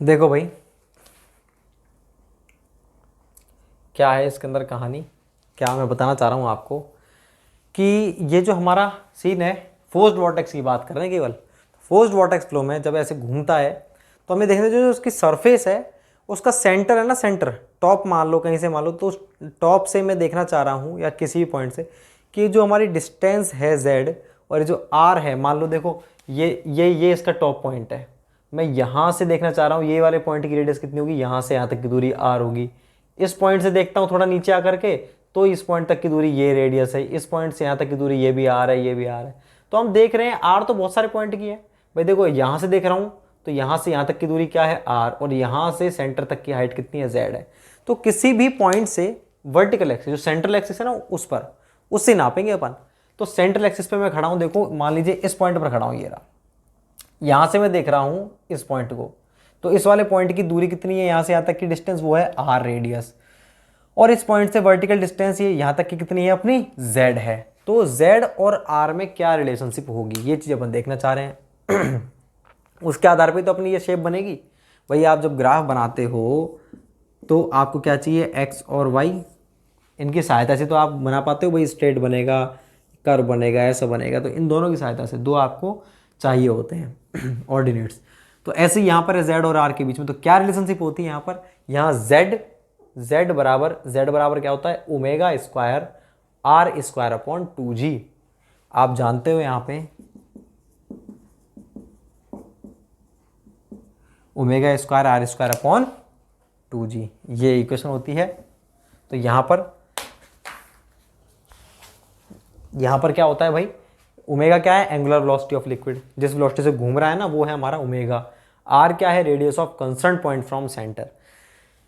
देखो भाई क्या है इसके अंदर कहानी, क्या मैं बताना चाह रहा हूँ आपको कि ये जो हमारा सीन है फोर्स्ड वॉर्टेक्स की बात कर रहे हैं केवल। फोर्स्ड वॉर्टेक्स फ्लो में जब ऐसे घूमता है तो हमें देखने जो उसकी सरफेस है उसका सेंटर है ना, सेंटर टॉप मान लो कहीं से मान लो, तो टॉप से मैं देखना चाह रहा हूँ या किसी भी पॉइंट से कि जो हमारी डिस्टेंस है z और ये जो r है, मान लो देखो ये इसका टॉप पॉइंट है, मैं यहाँ से देखना चाह रहा हूँ ये वाले पॉइंट की रेडियस कितनी होगी, यहाँ से यहाँ तक की दूरी r होगी। इस पॉइंट से देखता हूँ थोड़ा नीचे आकर के तो इस पॉइंट तक की दूरी ये रेडियस है, इस पॉइंट से यहाँ तक की दूरी ये भी r है, ये भी r है। तो हम देख रहे हैं r तो बहुत सारे पॉइंट की है भाई, देखो यहाँ से देख रहा हूँ तो यहाँ से यहाँ तक की दूरी क्या है r, और यहाँ से सेंटर तक की हाइट कितनी है z है। तो किसी भी पॉइंट से वर्टिकल एक्सिस जो सेंट्रल एक्सिस है ना उस पर उससे नापेंगे अपन। तो सेंट्रल एक्सिस पे मैं खड़ा हूँ, देखो मान लीजिए इस पॉइंट पर खड़ा हूँ, ये रहा, यहाँ से मैं देख रहा हूँ इस पॉइंट को, तो इस वाले पॉइंट की दूरी कितनी है, यहाँ से यहाँ तक की डिस्टेंस वो है r रेडियस, और इस पॉइंट से वर्टिकल डिस्टेंस ये यहाँ तक की कितनी है अपनी z है। तो z और r में क्या रिलेशनशिप होगी ये चीज़ अपन देखना चाह रहे हैं। उसके आधार पे तो अपनी ये शेप बनेगी भाई। आप जब ग्राफ बनाते हो तो आपको क्या चाहिए, x और y, इनकी सहायता से तो आप बना पाते हो भाई, स्ट्रेट बनेगा, कर्व बनेगा, ऐसा बनेगा, तो इन दोनों की सहायता से दो आपको चाहिए होते हैं ऑर्डिनेट्स। तो ऐसे यहाँ पर है z और r के बीच में, तो क्या रिलेशनशिप होती है यहाँ पर, यहाँ z बराबर क्या होता है omega square r square upon 2g। आप जानते हो यहाँ पे omega square r square upon 2g ये इक्वेशन होती है। तो यहाँ पर क्या होता है भाई, ओमेगा क्या है एंगुलर वेलोसिटी ऑफ लिक्विड, जिस वेलोसिटी से घूम रहा है ना वो है हमारा ओमेगा। r क्या है radius of concern point from centre,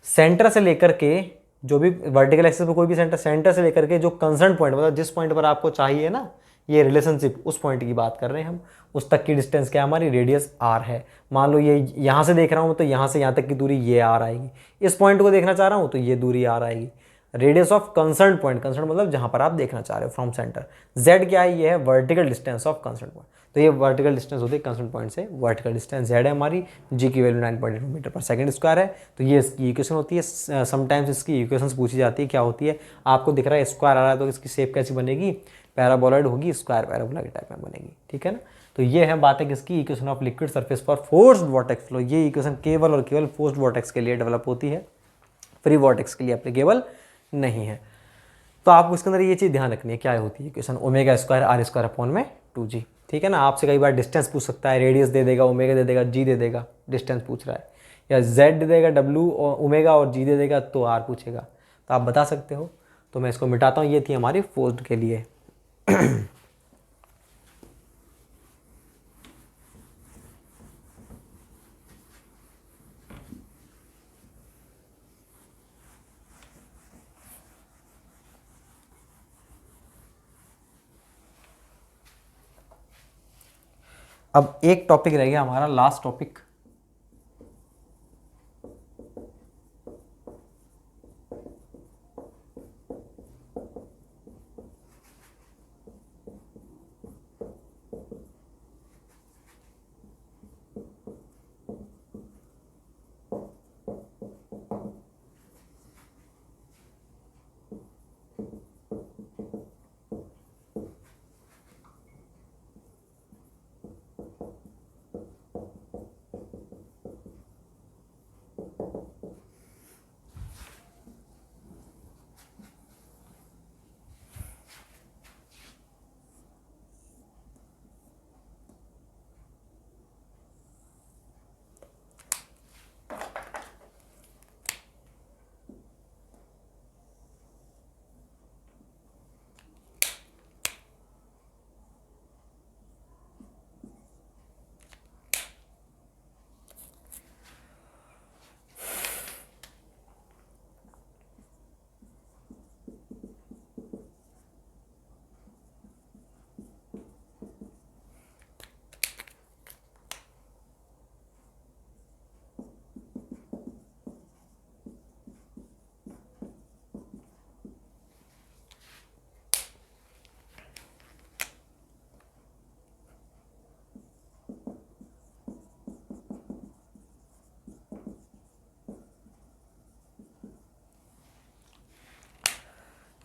centre से लेकर के जो भी वर्टिकल एक्सिस पे कोई भी सेंटर से लेकर के जो कंसर्न पॉइंट मतलब जिस पॉइंट पर आपको चाहिए ना ये रिलेशनशिप, उस पॉइंट की बात कर रहे हैं हम, उस तक की डिस्टेंस क्या हमारी रेडियस r है। मान लो ये यहाँ से देख रहा हूँ तो यहाँ से यहाँ तक की दूरी ये r आएगी, इस पॉइंट को देखना चाह रहा हूँ तो ये दूरी r आएगी। Radius of concern point, concern मतलब जहाँ पर आप देखना चाह रहे हो फ्रॉम सेंटर। z क्या है, ये है vertical distance of concern point, तो ये वर्टिकल डिस्टेंस होती है कंसर्न पॉइंट से वर्टिकल डिस्टेंस, z है हमारी, g की वैल्यू 9.8 मीटर पर सेकंड स्क्वायर है। तो ये इसकी इक्वेशन होती है। समटाइम्स इसकी इक्वेशंस पूछी जाती है, क्या होती है आपको दिख रहा है स्क्वायर आ रहा है तो इसकी शेप कैसी बनेगी, पैराबोलॉइड होगी, स्क्वायर पैराबोला के टाइप में बनेगी, ठीक है ना। तो ये है बात है किसकी, इक्वेशन ऑफ लिक्विड सरफेस पर फोर्स्ड वॉर्टेक्स फ्लो। ये इक्वेशन केवल और केवल फोर्स्ड वॉर्टेक्स के लिए डेवलप होती है, फ्री वॉर्टेक्स के लिए एप्लीकेबल नहीं है। तो आपको इसके अंदर ये चीज़ ध्यान रखनी है क्या होती है equation, omega square r square upon में 2g, ठीक है ना। आपसे कई बार डिस्टेंस पूछ सकता है, रेडियस दे देगा, ओमेगा दे देगा, g दे देगा, डिस्टेंस पूछ रहा है, या z दे देगा w और ओमेगा और g दे देगा तो r पूछेगा, तो आप बता सकते हो। तो मैं इसको मिटाता हूँ, ये थी हमारी फोर्स्ड के लिए। अब एक टॉपिक रह गया हमारा, लास्ट टॉपिक,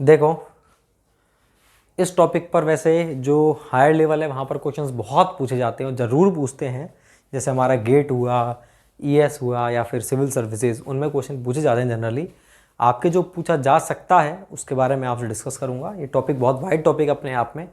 देखो इस टॉपिक पर वैसे जो हायर लेवल है वहाँ पर क्वेश्चंस बहुत पूछे जाते हैं और ज़रूर पूछते हैं। जैसे हमारा गेट हुआ, ईएस हुआ या फिर सिविल सर्विसेज, उनमें क्वेश्चन पूछे जाते हैं जनरली। आपके जो पूछा जा सकता है उसके बारे में आपसे डिस्कस करूँगा। ये टॉपिक बहुत वाइड टॉपिक अपने आप में।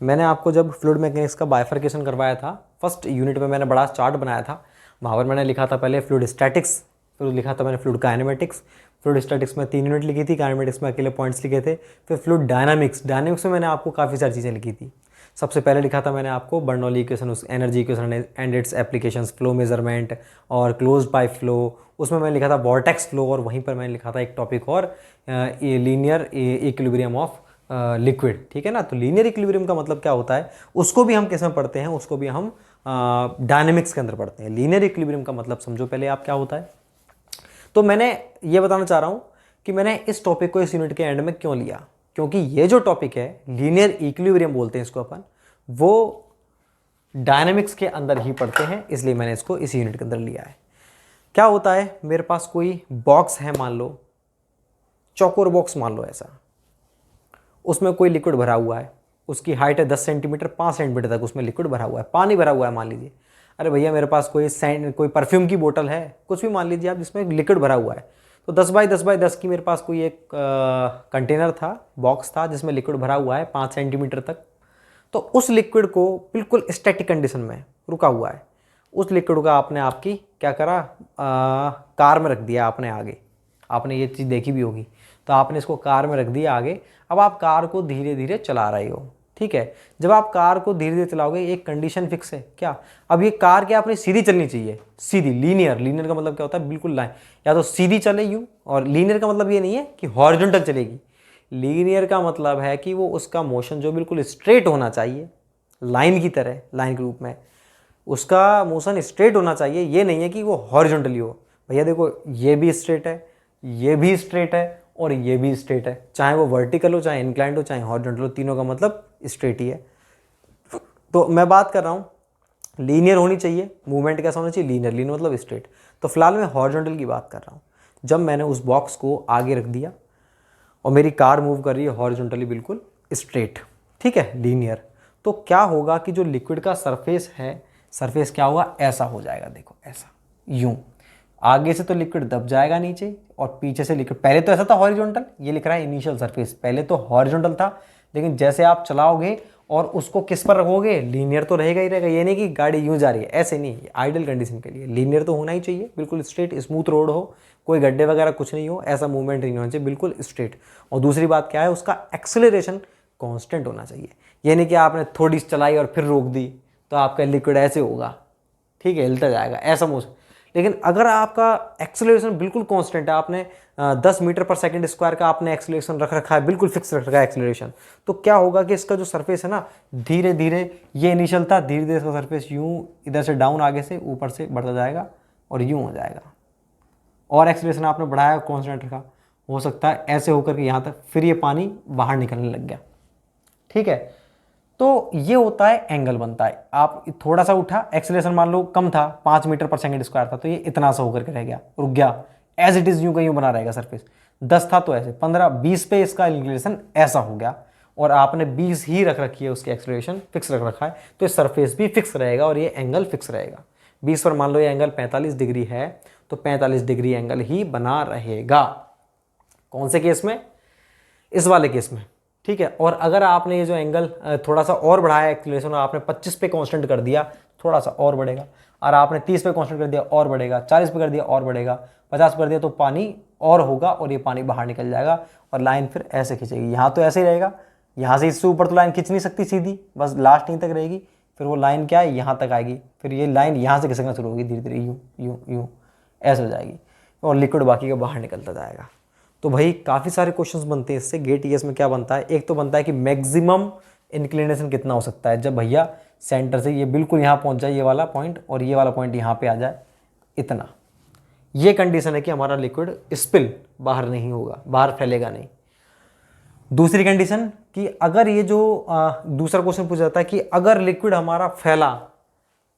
मैंने आपको जब फ्लूइड मैकेनिक्स का बाइफर्केशन करवाया था फर्स्ट यूनिट में, मैंने बड़ा चार्ट बनाया था। वहाँ पर मैंने लिखा था पहले फ्लूइड स्टैटिक्स, फिर लिखा था मैंने फ्लूइड काइनेमेटिक्स। फ्लूइड स्टैटिक्स में 3 यूनिट लिखी थी, काइनेमेटिक्स में अकेले पॉइंट्स लिखे थे। फिर फ्लूइड डायनामिक्स, डायनामिक्स में मैंने आपको काफ़ी सारी चीज़ें लिखी थी। सबसे पहले लिखा था मैंने आपको बर्नौली इक्वेशन, उस energy equation and it's applications, flow measurement और क्लोज्ड पाइप फ्लो। उसमें मैंने लिखा था वॉर्टेक्स फ्लो, और वहीं पर मैंने लिखा था एक टॉपिक और लीनियर इक्विलिब्रियम ऑफ लिक्विड। ठीक है ना। तो लीनियर इक्विलिब्रियम का मतलब क्या होता है, उसको भी हम किस में पढ़ते हैं, उसको भी हम डायनेमिक्स के अंदर पढ़ते हैं। लीनियर इक्विलिब्रियम का मतलब समझो पहले आप क्या होता है। तो मैंने ये बताना चाह रहा हूँ कि मैंने इस टॉपिक को इस यूनिट के एंड में क्यों लिया, क्योंकि ये जो टॉपिक है लीनियर इक्विलिब्रियम बोलते हैं इसको अपन, वो डायनेमिक्स के अंदर ही पढ़ते हैं, इसलिए मैंने इसको इस यूनिट के अंदर लिया है। क्या होता है, मेरे पास कोई बॉक्स है, मान लो चौकोर बॉक्स मान लो ऐसा, उसमें कोई लिक्विड भरा हुआ है, उसकी हाइट है 10 सेंटीमीटर, 5 सेंटीमीटर तक उसमें लिक्विड भरा हुआ है, पानी भरा हुआ है मान लीजिए। अरे भैया मेरे पास कोई परफ्यूम की बोतल है, कुछ भी मान लीजिए आप, जिसमें लिक्विड भरा हुआ है। तो 10 बाई 10 बाई 10 की मेरे पास कोई एक कंटेनर था, बॉक्स था, जिसमें लिक्विड भरा हुआ है 5 सेंटीमीटर तक। तो उस लिक्विड को बिल्कुल स्टैटिक कंडीशन में रुका हुआ है, उस लिक्विड का आपने आपकी क्या करा, कार में रख दिया आपने आगे। आपने ये चीज़ देखी भी होगी। तो आपने इसको कार में रख दिया आगे। अब आप कार को धीरे धीरे चला रहे हो, ठीक है। जब आप कार को धीरे धीरे चलाओगे, एक कंडीशन फिक्स है क्या, अब ये कार क्या अपनी सीधी चलनी चाहिए, सीधी लीनियर। लीनियर का मतलब क्या होता है, बिल्कुल लाइन, या तो सीधी चले यूँ, और लीनियर का मतलब ये नहीं है कि हॉरिजॉन्टल चलेगी। लीनियर का मतलब है कि वो उसका मोशन जो बिल्कुल स्ट्रेट होना चाहिए, लाइन की तरह, लाइन के रूप में उसका मोशन स्ट्रेट होना चाहिए। ये नहीं है कि वो हॉरिजॉन्टली हो। भैया देखो ये भी स्ट्रेट है, ये भी स्ट्रेट है, और ये भी स्ट्रेट है, चाहे वो वर्टिकल हो, चाहे इंक्लाइंड हो, चाहे हॉरिजॉन्टल हो, तीनों का मतलब स्ट्रेट ही है। तो मैं बात कर रहा हूँ लीनियर होनी चाहिए, मूवमेंट कैसा होना चाहिए, लीनियर। लीनियर मतलब स्ट्रेट। तो फिलहाल मैं हॉरिजॉन्टल की बात कर रहा हूँ। जब मैंने उस बॉक्स को आगे रख दिया और मेरी कार मूव कर रही है हॉरिजॉन्टली, बिल्कुल स्ट्रेट, ठीक है, लीनियर, तो क्या होगा कि जो लिक्विड का सरफेस है, सरफेस क्या होगा, ऐसा हो जाएगा। देखो ऐसा, यूं आगे से तो लिक्विड दब जाएगा नीचे, और पीछे से लिक्विड, पहले तो ऐसा था हॉरिजॉन्टल, ये लिख रहा है इनिशियल सरफेस, पहले तो हॉरिजॉन्टल था, लेकिन जैसे आप चलाओगे और उसको किस पर रखोगे, लीनियर तो रहेगा ही रहेगा। ये नहीं कि गाड़ी यूं जा रही है, ऐसे नहीं, आइडियल कंडीशन के लिए लीनियर तो होना ही चाहिए, बिल्कुल स्ट्रेट, स्मूथ रोड हो, कोई गड्ढे वगैरह कुछ नहीं हो, ऐसा मूवमेंट नहीं होना चाहिए, बिल्कुल स्ट्रेट। और दूसरी बात क्या है, उसका एक्सेलरेशन कांस्टेंट होना चाहिए। ये नहीं कि आपने थोड़ी चलाई और फिर रोक दी तो आपका लिक्विड ऐसे होगा, ठीक है, हिलता जाएगा, ऐसा मोशन। लेकिन अगर आपका एक्सेलरेशन बिल्कुल कांस्टेंट है, आपने 10 मीटर पर सेकंड स्क्वायर का आपने एक्सेलरेशन रख रखा है, बिल्कुल फिक्स रख रखा है एक्सेलरेशन, तो क्या होगा कि इसका जो सरफेस है ना, धीरे धीरे, ये इनिशियल था, धीरे धीरे इसका सरफेस यूं इधर से डाउन, आगे से ऊपर से बढ़ता जाएगा और यूं हो जाएगा। और एक्सेलरेशन आपने बढ़ाया, कांस्टेंट रखा, हो सकता है ऐसे होकर के यहाँ तक, फिर ये पानी बाहर निकलने लग गया, ठीक है। तो ये होता है एंगल बनता है। आप थोड़ा सा उठा, एक्सेलरेशन मान लो कम था, 5 मीटर पर सेकंड स्क्वायर था, तो ये इतना सा होकर के रह गया, रुक गया, एज इट इज यूं का यूं बना रहेगा सरफेस। 10 था तो ऐसे, 15 20 पे इसका इंक्लिनेशन ऐसा हो गया, और आपने 20 ही रख रखी है, उसकी एक्सेलरेशन फिक्स रख रखा है, तो ये सरफेस भी फिक्स रहेगा और ये एंगल फिक्स रहेगा। 20 पर मान लो ये एंगल 45 डिग्री है, तो 45 डिग्री एंगल ही बना रहेगा। कौन से केस में, इस वाले केस में, ठीक है। और अगर आपने ये जो एंगल थोड़ा सा और बढ़ाया एक्सेलरेशन, और आपने 25 पे कांस्टेंट कर दिया, थोड़ा सा और बढ़ेगा, और आपने 30 पे कांस्टेंट कर दिया और बढ़ेगा, 40 पे कर दिया और बढ़ेगा, 50 कर दिया तो पानी और होगा, और ये पानी बाहर निकल जाएगा, और लाइन फिर ऐसे खींचेगी। यहाँ तो ऐसे ही रहेगा, यहाँ से इससे ऊपर तो लाइन खींच नहीं सकती सीधी, बस लास्ट यहीं तक रहेगी, फिर वो लाइन क्या है, यहाँ तक आएगी, फिर ये लाइन यहाँ से खिसकना शुरू होगी, धीरे धीरे यूँ यूँ यूँ ऐसे हो जाएगी, और लिक्विड बाकी का बाहर निकलता जाएगा। तो भाई काफ़ी सारे क्वेश्चंस बनते हैं इससे। गेट ईएस में क्या बनता है, एक तो बनता है कि मैक्सिमम इंक्लिनेशन कितना हो सकता है, जब भैया सेंटर से ये बिल्कुल यहाँ पहुँच जाए, ये वाला पॉइंट, और ये वाला पॉइंट यहाँ पे आ जाए, इतना, ये कंडीशन है कि हमारा लिक्विड स्पिल बाहर नहीं होगा, बाहर फैलेगा नहीं। दूसरी कंडीशन कि अगर ये जो दूसरा क्वेश्चन पूछा जाता है कि अगर लिक्विड हमारा फैला,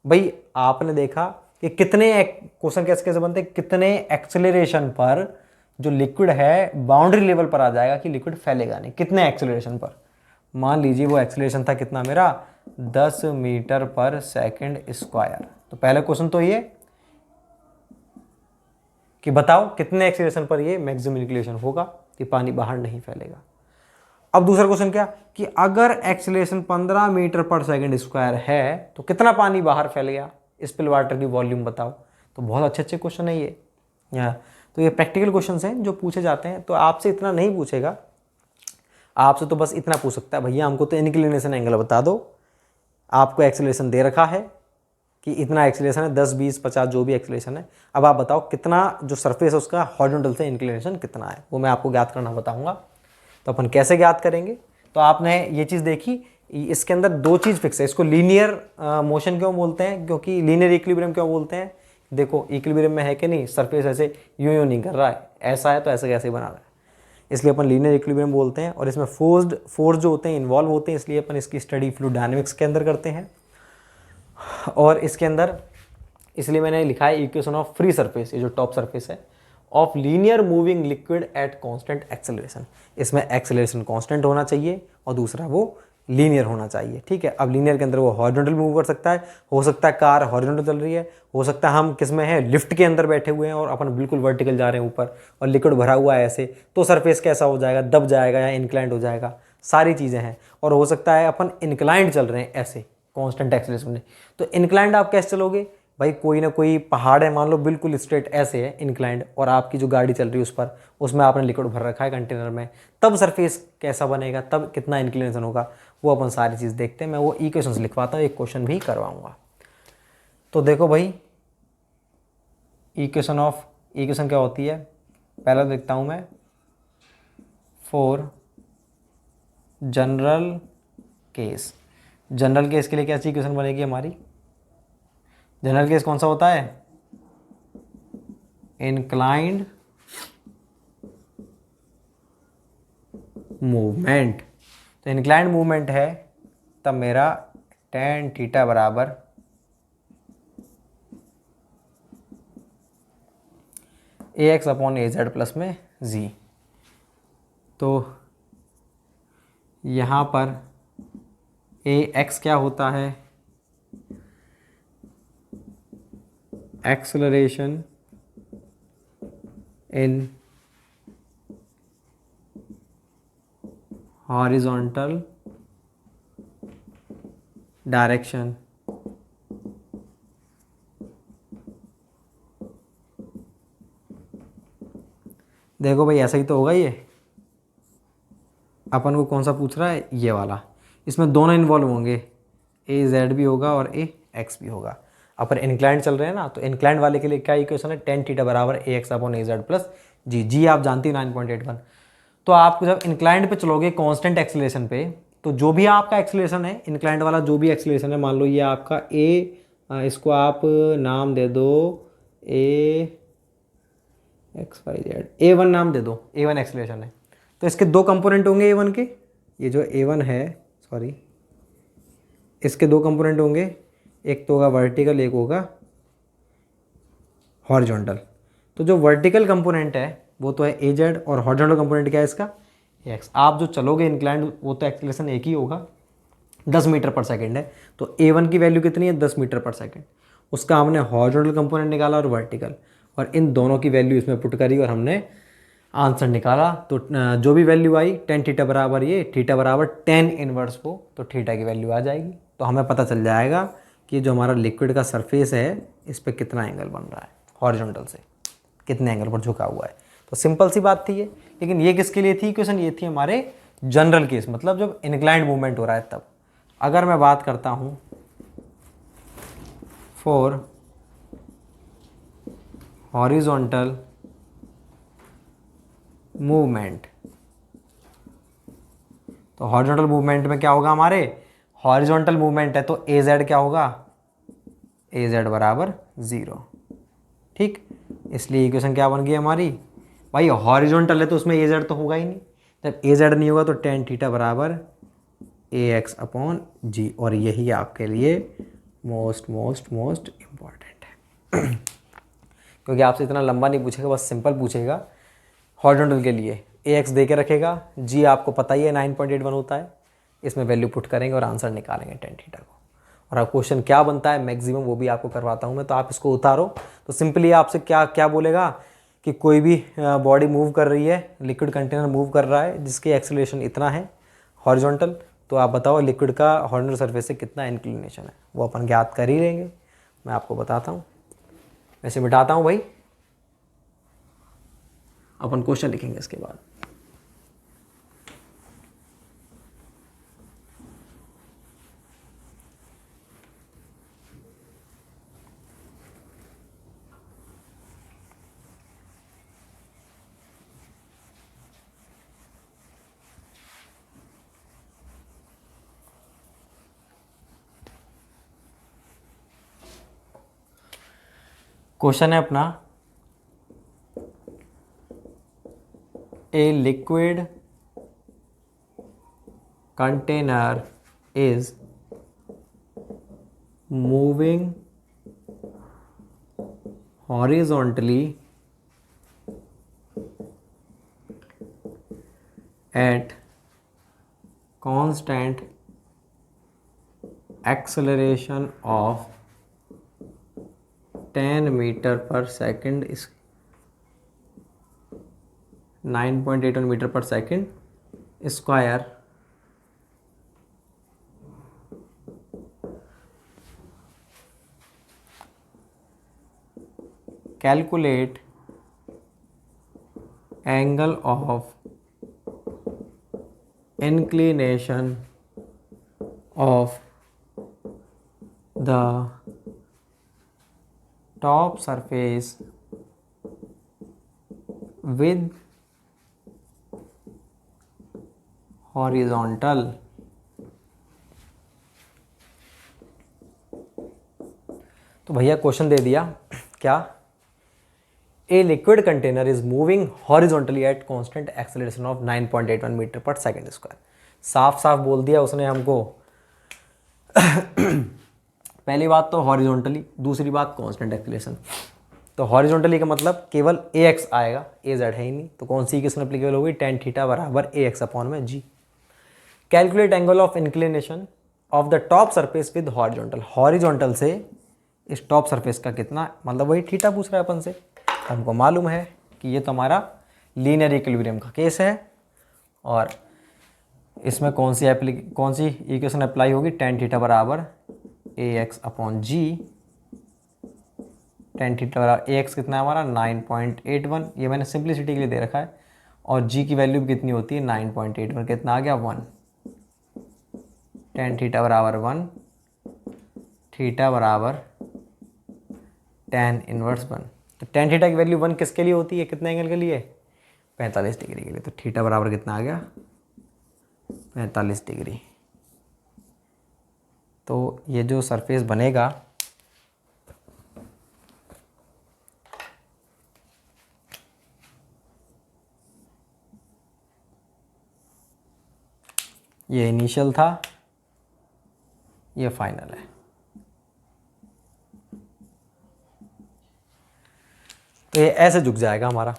भाई आपने देखा कि कितने, क्वेश्चन कैसे कैसे बनते हैं, कितने एक्सेलरेशन पर जो लिक्विड है बाउंड्री लेवल पर आ जाएगा कि लिक्विड फैलेगा नहीं। कितने एक्सेलरेशन पर? मान लीजिए वो एक्सेलरेशन था कितना मेरा, 10 मीटर पर सेकंड स्क्वायर। तो पहला क्वेश्चन तो ये कि बताओ कितने एक्सेलरेशन पर ये मैक्सिमम इंक्लिनेशन होगा कि पानी बाहर नहीं फैलेगा। अब दूसरा क्वेश्चन क्या कि अगर एक्सेलरेशन 15 मीटर पर सेकंड स्क्वायर है तो कितना पानी बाहर फैल गया, स्पिल वाटर की वॉल्यूम बताओ। तो बहुत अच्छे अच्छे क्वेश्चन है ये। तो ये प्रैक्टिकल क्वेश्चंस हैं जो पूछे जाते हैं। तो आपसे इतना नहीं पूछेगा, आपसे तो बस इतना पूछ सकता है भैया हमको तो इंक्लिनेशन एंगल बता दो। आपको एक्सेलरेशन दे रखा है कि इतना एक्सेलरेशन है, 10 20 50 जो भी एक्सेलरेशन है। अब आप बताओ कितना जो सरफेस है उसका हॉरिजॉन्टल से इंक्लिनेशन कितना है, वो मैं आपको ज्ञात करना बताऊंगा। तो अपन कैसे ज्ञात करेंगे? तो आपने ये चीज़ देखी, इसके अंदर दो चीज़ फिक्स है। इसको लीनियर मोशन क्यों बोलते हैं? क्योंकि लीनियर इक्विलिब्रियम क्यों बोलते हैं? देखो इक्विलिब्रियम में है कि नहीं, सरफेस ऐसे यूं नहीं कर रहा है, ऐसा है तो ऐसे कैसे बना रहा है, इसलिए अपन लीनियर इक्विलिब्रियम बोलते हैं। और इसमें फोर्स जो होते हैं इन्वॉल्व होते हैं, इसलिए अपन इसकी स्टडी फ्लूइड डायनेमिक्स के अंदर करते हैं। और इसके अंदर इसलिए मैंने लिखा है इक्वेशन ऑफ फ्री सरफेस, ये जो टॉप सरफेस है, of linear moving liquid at constant acceleration. इसमें एक्सेलरेशन कांस्टेंट होना चाहिए और दूसरा वो लीनियर होना चाहिए। ठीक है, अब लीनियर के अंदर वो हॉरिजॉन्टल मूव कर सकता है, हो सकता है कार हॉरिजॉन्टल चल रही है, हो सकता है हम किस में है, लिफ्ट के अंदर बैठे हुए हैं और अपन बिल्कुल वर्टिकल जा रहे हैं ऊपर और लिक्विड भरा हुआ है ऐसे, तो सरफेस कैसा हो जाएगा, दब जाएगा या इंक्लाइंड हो जाएगा, सारी चीज़ें हैं। और हो सकता है अपन इंक्लाइंड चल रहे हैं ऐसे कांस्टेंट एक्सेलरेशन में, तो इंक्लाइंड आप कैसे चलोगे भाई? कोई ना कोई पहाड़ है मान लो बिल्कुल स्ट्रेट ऐसे है इंक्लाइंड, और आपकी जो गाड़ी चल रही है उस पर, उसमें आपने लिक्विड भर रखा है कंटेनर में, तब सरफेस कैसा बनेगा, तब कितना इंक्लिनेशन होगा, वो अपन सारी चीज़ देखते हैं। मैं वो इक्वेशंस लिखवाता हूँ, एक क्वेश्चन भी करवाऊंगा। तो देखो भाई इक्वेशन क्या होती है, पहला लिखता हूँ मैं, for general case. General case के लिए कैसी इक्वेशन बनेगी हमारी? जनरल केस कौन सा होता है? Inclined movement. तो इंक्लाइंड मूवमेंट है तब मेरा tan थीटा बराबर ax अपॉन az प्लस में z। तो यहाँ पर ax क्या होता है? एक्सेलरेशन इन हॉरिजॉन्टल डायरेक्शन देखो भाई ऐसा ही तो होगा ये। अपन को कौन सा पूछ रहा है? ये वाला। इसमें दोनों इन्वॉल्व होंगे, ए जेड भी होगा और ए एक्स भी होगा। अपन इंक्लाइंड चल रहे हैं ना, तो इंक्लाइंड वाले के लिए क्या इक्वेशन है? tan थीटा बराबर ए एक्स अपॉन ए जेड प्लस जी। जी आप जानती हो 9.81। तो आप जब इंक्लाइंड पे चलोगे कांस्टेंट एक्सेलरेशन पे, तो जो भी आपका एक्सेलरेशन है इंक्लाइंड वाला, जो भी एक्सेलरेशन है, मान लो ये आपका ए, इसको आप नाम दे दो ए एक्स वाई जेड, A1 नाम दे दो, A1 एक्सेलरेशन है। तो इसके दो कंपोनेंट होंगे A1 के, ये जो A1 है, सॉरी, इसके दो कंपोनेंट होंगे, एक तो होगा वर्टिकल, एक होगा हॉरिजॉन्टल। तो जो वर्टिकल कंपोनेंट है वो तो है AZ और हॉरिजॉन्टल कंपोनेंट क्या है इसका? एक्स। आप जो चलोगे इंक्लाइंड वो तो एक्सेलरेशन एक ही होगा, 10 मीटर पर सेकंड है। तो A1 की वैल्यू कितनी है? 10 मीटर पर सेकंड। उसका हमने हॉरिजॉन्टल कंपोनेंट निकाला और वर्टिकल, और इन दोनों की वैल्यू इसमें पुट करी और हमने आंसर निकाला। तो जो भी वैल्यू आई tan थीटा बराबर ये, थीटा बराबर tan इनवर्स वो, तो थीटा की वैल्यू आ जाएगी। तो हमें पता चल जाएगा कि जो हमारा लिक्विड का सरफेस है इस पर कितना एंगल बन रहा है, हॉरिजॉन्टल से कितने एंगल पर झुका हुआ है। तो सिंपल सी बात थी ये। लेकिन ये किसके लिए थी क्वेश्चन? ये थी हमारे जनरल केस, मतलब जब इंक्लाइंड मूवमेंट हो रहा है तब। अगर मैं बात करता हूँ फॉर हॉरिजॉन्टल मूवमेंट, तो हॉरिजॉन्टल मूवमेंट में क्या होगा हमारे? हॉरिजॉन्टल मूवमेंट है तो ए जेड क्या होगा? ए जेड बराबर 0। ठीक, इसलिए इक्वेशन क्या बन गई हमारी भाई? हॉरिजॉन्टल है तो उसमें ए जेड तो होगा ही नहीं। जब ए जेड नहीं होगा तो tan थीटा बराबर ए एक्स अपॉन जी। और यही आपके लिए मोस्ट इम्पॉर्टेंट है क्योंकि आपसे इतना लंबा नहीं पूछेगा, बस सिंपल पूछेगा हॉरिजॉन्टल के लिए AX दे के रखेगा, G आपको पता ही है 9.81 होता है, इसमें वैल्यू पुट करेंगे और आंसर निकालेंगे tan थीटा को। और अब क्वेश्चन क्या बनता है मैक्सिमम वो भी आपको करवाता हूँ मैं, तो आप इसको उतारो। तो सिंपली आपसे क्या क्या बोलेगा कि कोई भी बॉडी मूव कर रही है, लिक्विड कंटेनर मूव कर रहा है जिसकी एक्सेलरेशन इतना है हॉरिजॉन्टल, तो आप बताओ लिक्विड का हॉरिजॉन्टल सरफेस से कितना इंक्लिनेशन है, वो अपन ज्ञात कर ही लेंगे। मैं आपको बताता हूँ, वैसे मिटाता हूँ भाई, अपन क्वेश्चन लिखेंगे इसके बाद। क्वेश्चन है अपना, ए liquid container is moving horizontally at constant acceleration of 10 meter per second is 9.81 meter per second square calculate angle of inclination of the top surface with horizontal। तो भैया क्वेश्चन दे दिया क्या, a liquid container is moving horizontally at constant acceleration of 9.81 metre पर second square. साफ साफ बोल दिया उसने हमको पहली बात तो हॉरिजॉन्टली, दूसरी बात कांस्टेंट एक्सेलरेशन। तो हॉरिजॉन्टली का मतलब केवल AX आएगा, AZ है ही नहीं, तो कौन सी इक्वेशन एप्लीकेबल होगी, tan थीटा बराबर AX अपॉन में G। Calculate angle of inclination of the top surface with horizontal, horizontal से इस टॉप सरफेस का कितना, मतलब वही थीटा पूछ रहा है अपन से। हमको मालूम है कि ये तो हमारा लीनियर इक्विलिब्रियम का केस है, और इसमें कौन सी इक्वेशन अप्लाई होगी, tan थीटा बराबर AX upon G। tan theta बराबर AX कितना है हमारा 9.81, ये मैंने सिंप्लिसिटी के लिए दे रखा है, और G की वैल्यू कितनी होती है 9.81, कितना आ गया 1। tan थीटा बराबर 1, थीटा बराबर tan इनवर्स 1। तो tan थीटा की वैल्यू 1 किसके लिए होती है, कितने एंगल के लिए, 45 डिग्री के लिए। तो थीटा बराबर कितना आ गया 45 डिग्री। तो ये जो सरफेस बनेगा ये इनिशियल था, ये फाइनल है। तो ये ऐसे झुक जाएगा हमारा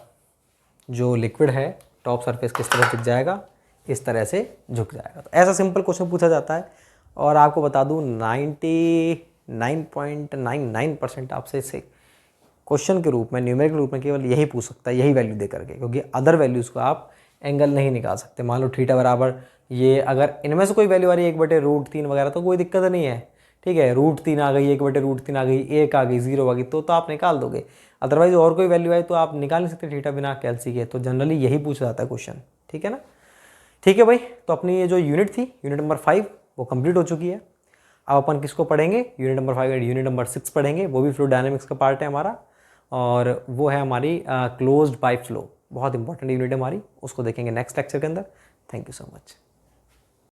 जो लिक्विड है, टॉप सरफेस किस तरह झुक जाएगा, इस तरह से झुक जाएगा। तो ऐसा सिंपल क्वेश्चन पूछा जाता है, और आपको बता दूं 99.99% आपसे इसे क्वेश्चन के रूप में, न्यूमेरिकल रूप में केवल यही पूछ सकता है, यही वैल्यू दे करके, क्योंकि अदर वैल्यूज़ को आप एंगल नहीं निकाल सकते। मान लो थीटा बराबर ये, अगर इनमें से कोई वैल्यू आ रही है 1/√3 वगैरह, तो कोई दिक्कत नहीं है, ठीक है। √3 आ गई, 1/√3 आ गई, 1 आ गई, 0 आ गई, तो आप निकाल दोगे। अदरवाइज और कोई वैल्यू आई तो आप निकाल नहीं सकते थीटा बिना कैलसी के। तो जनरली यही पूछा जाता है क्वेश्चन, ठीक है ना। ठीक है भाई, तो अपनी ये जो यूनिट थी, यूनिट नंबर 5, वो कंप्लीट हो चुकी है। अब अपन किसको पढ़ेंगे, यूनिट नंबर 5 यूनिट नंबर 6 पढ़ेंगे, वो भी फ्लूइड डायनामिक्स का पार्ट है हमारा, और वो है हमारी क्लोज्ड पाइप फ्लो, बहुत इंपॉर्टेंट यूनिट है हमारी, उसको देखेंगे नेक्स्ट लेक्चर के अंदर। Thank you so much.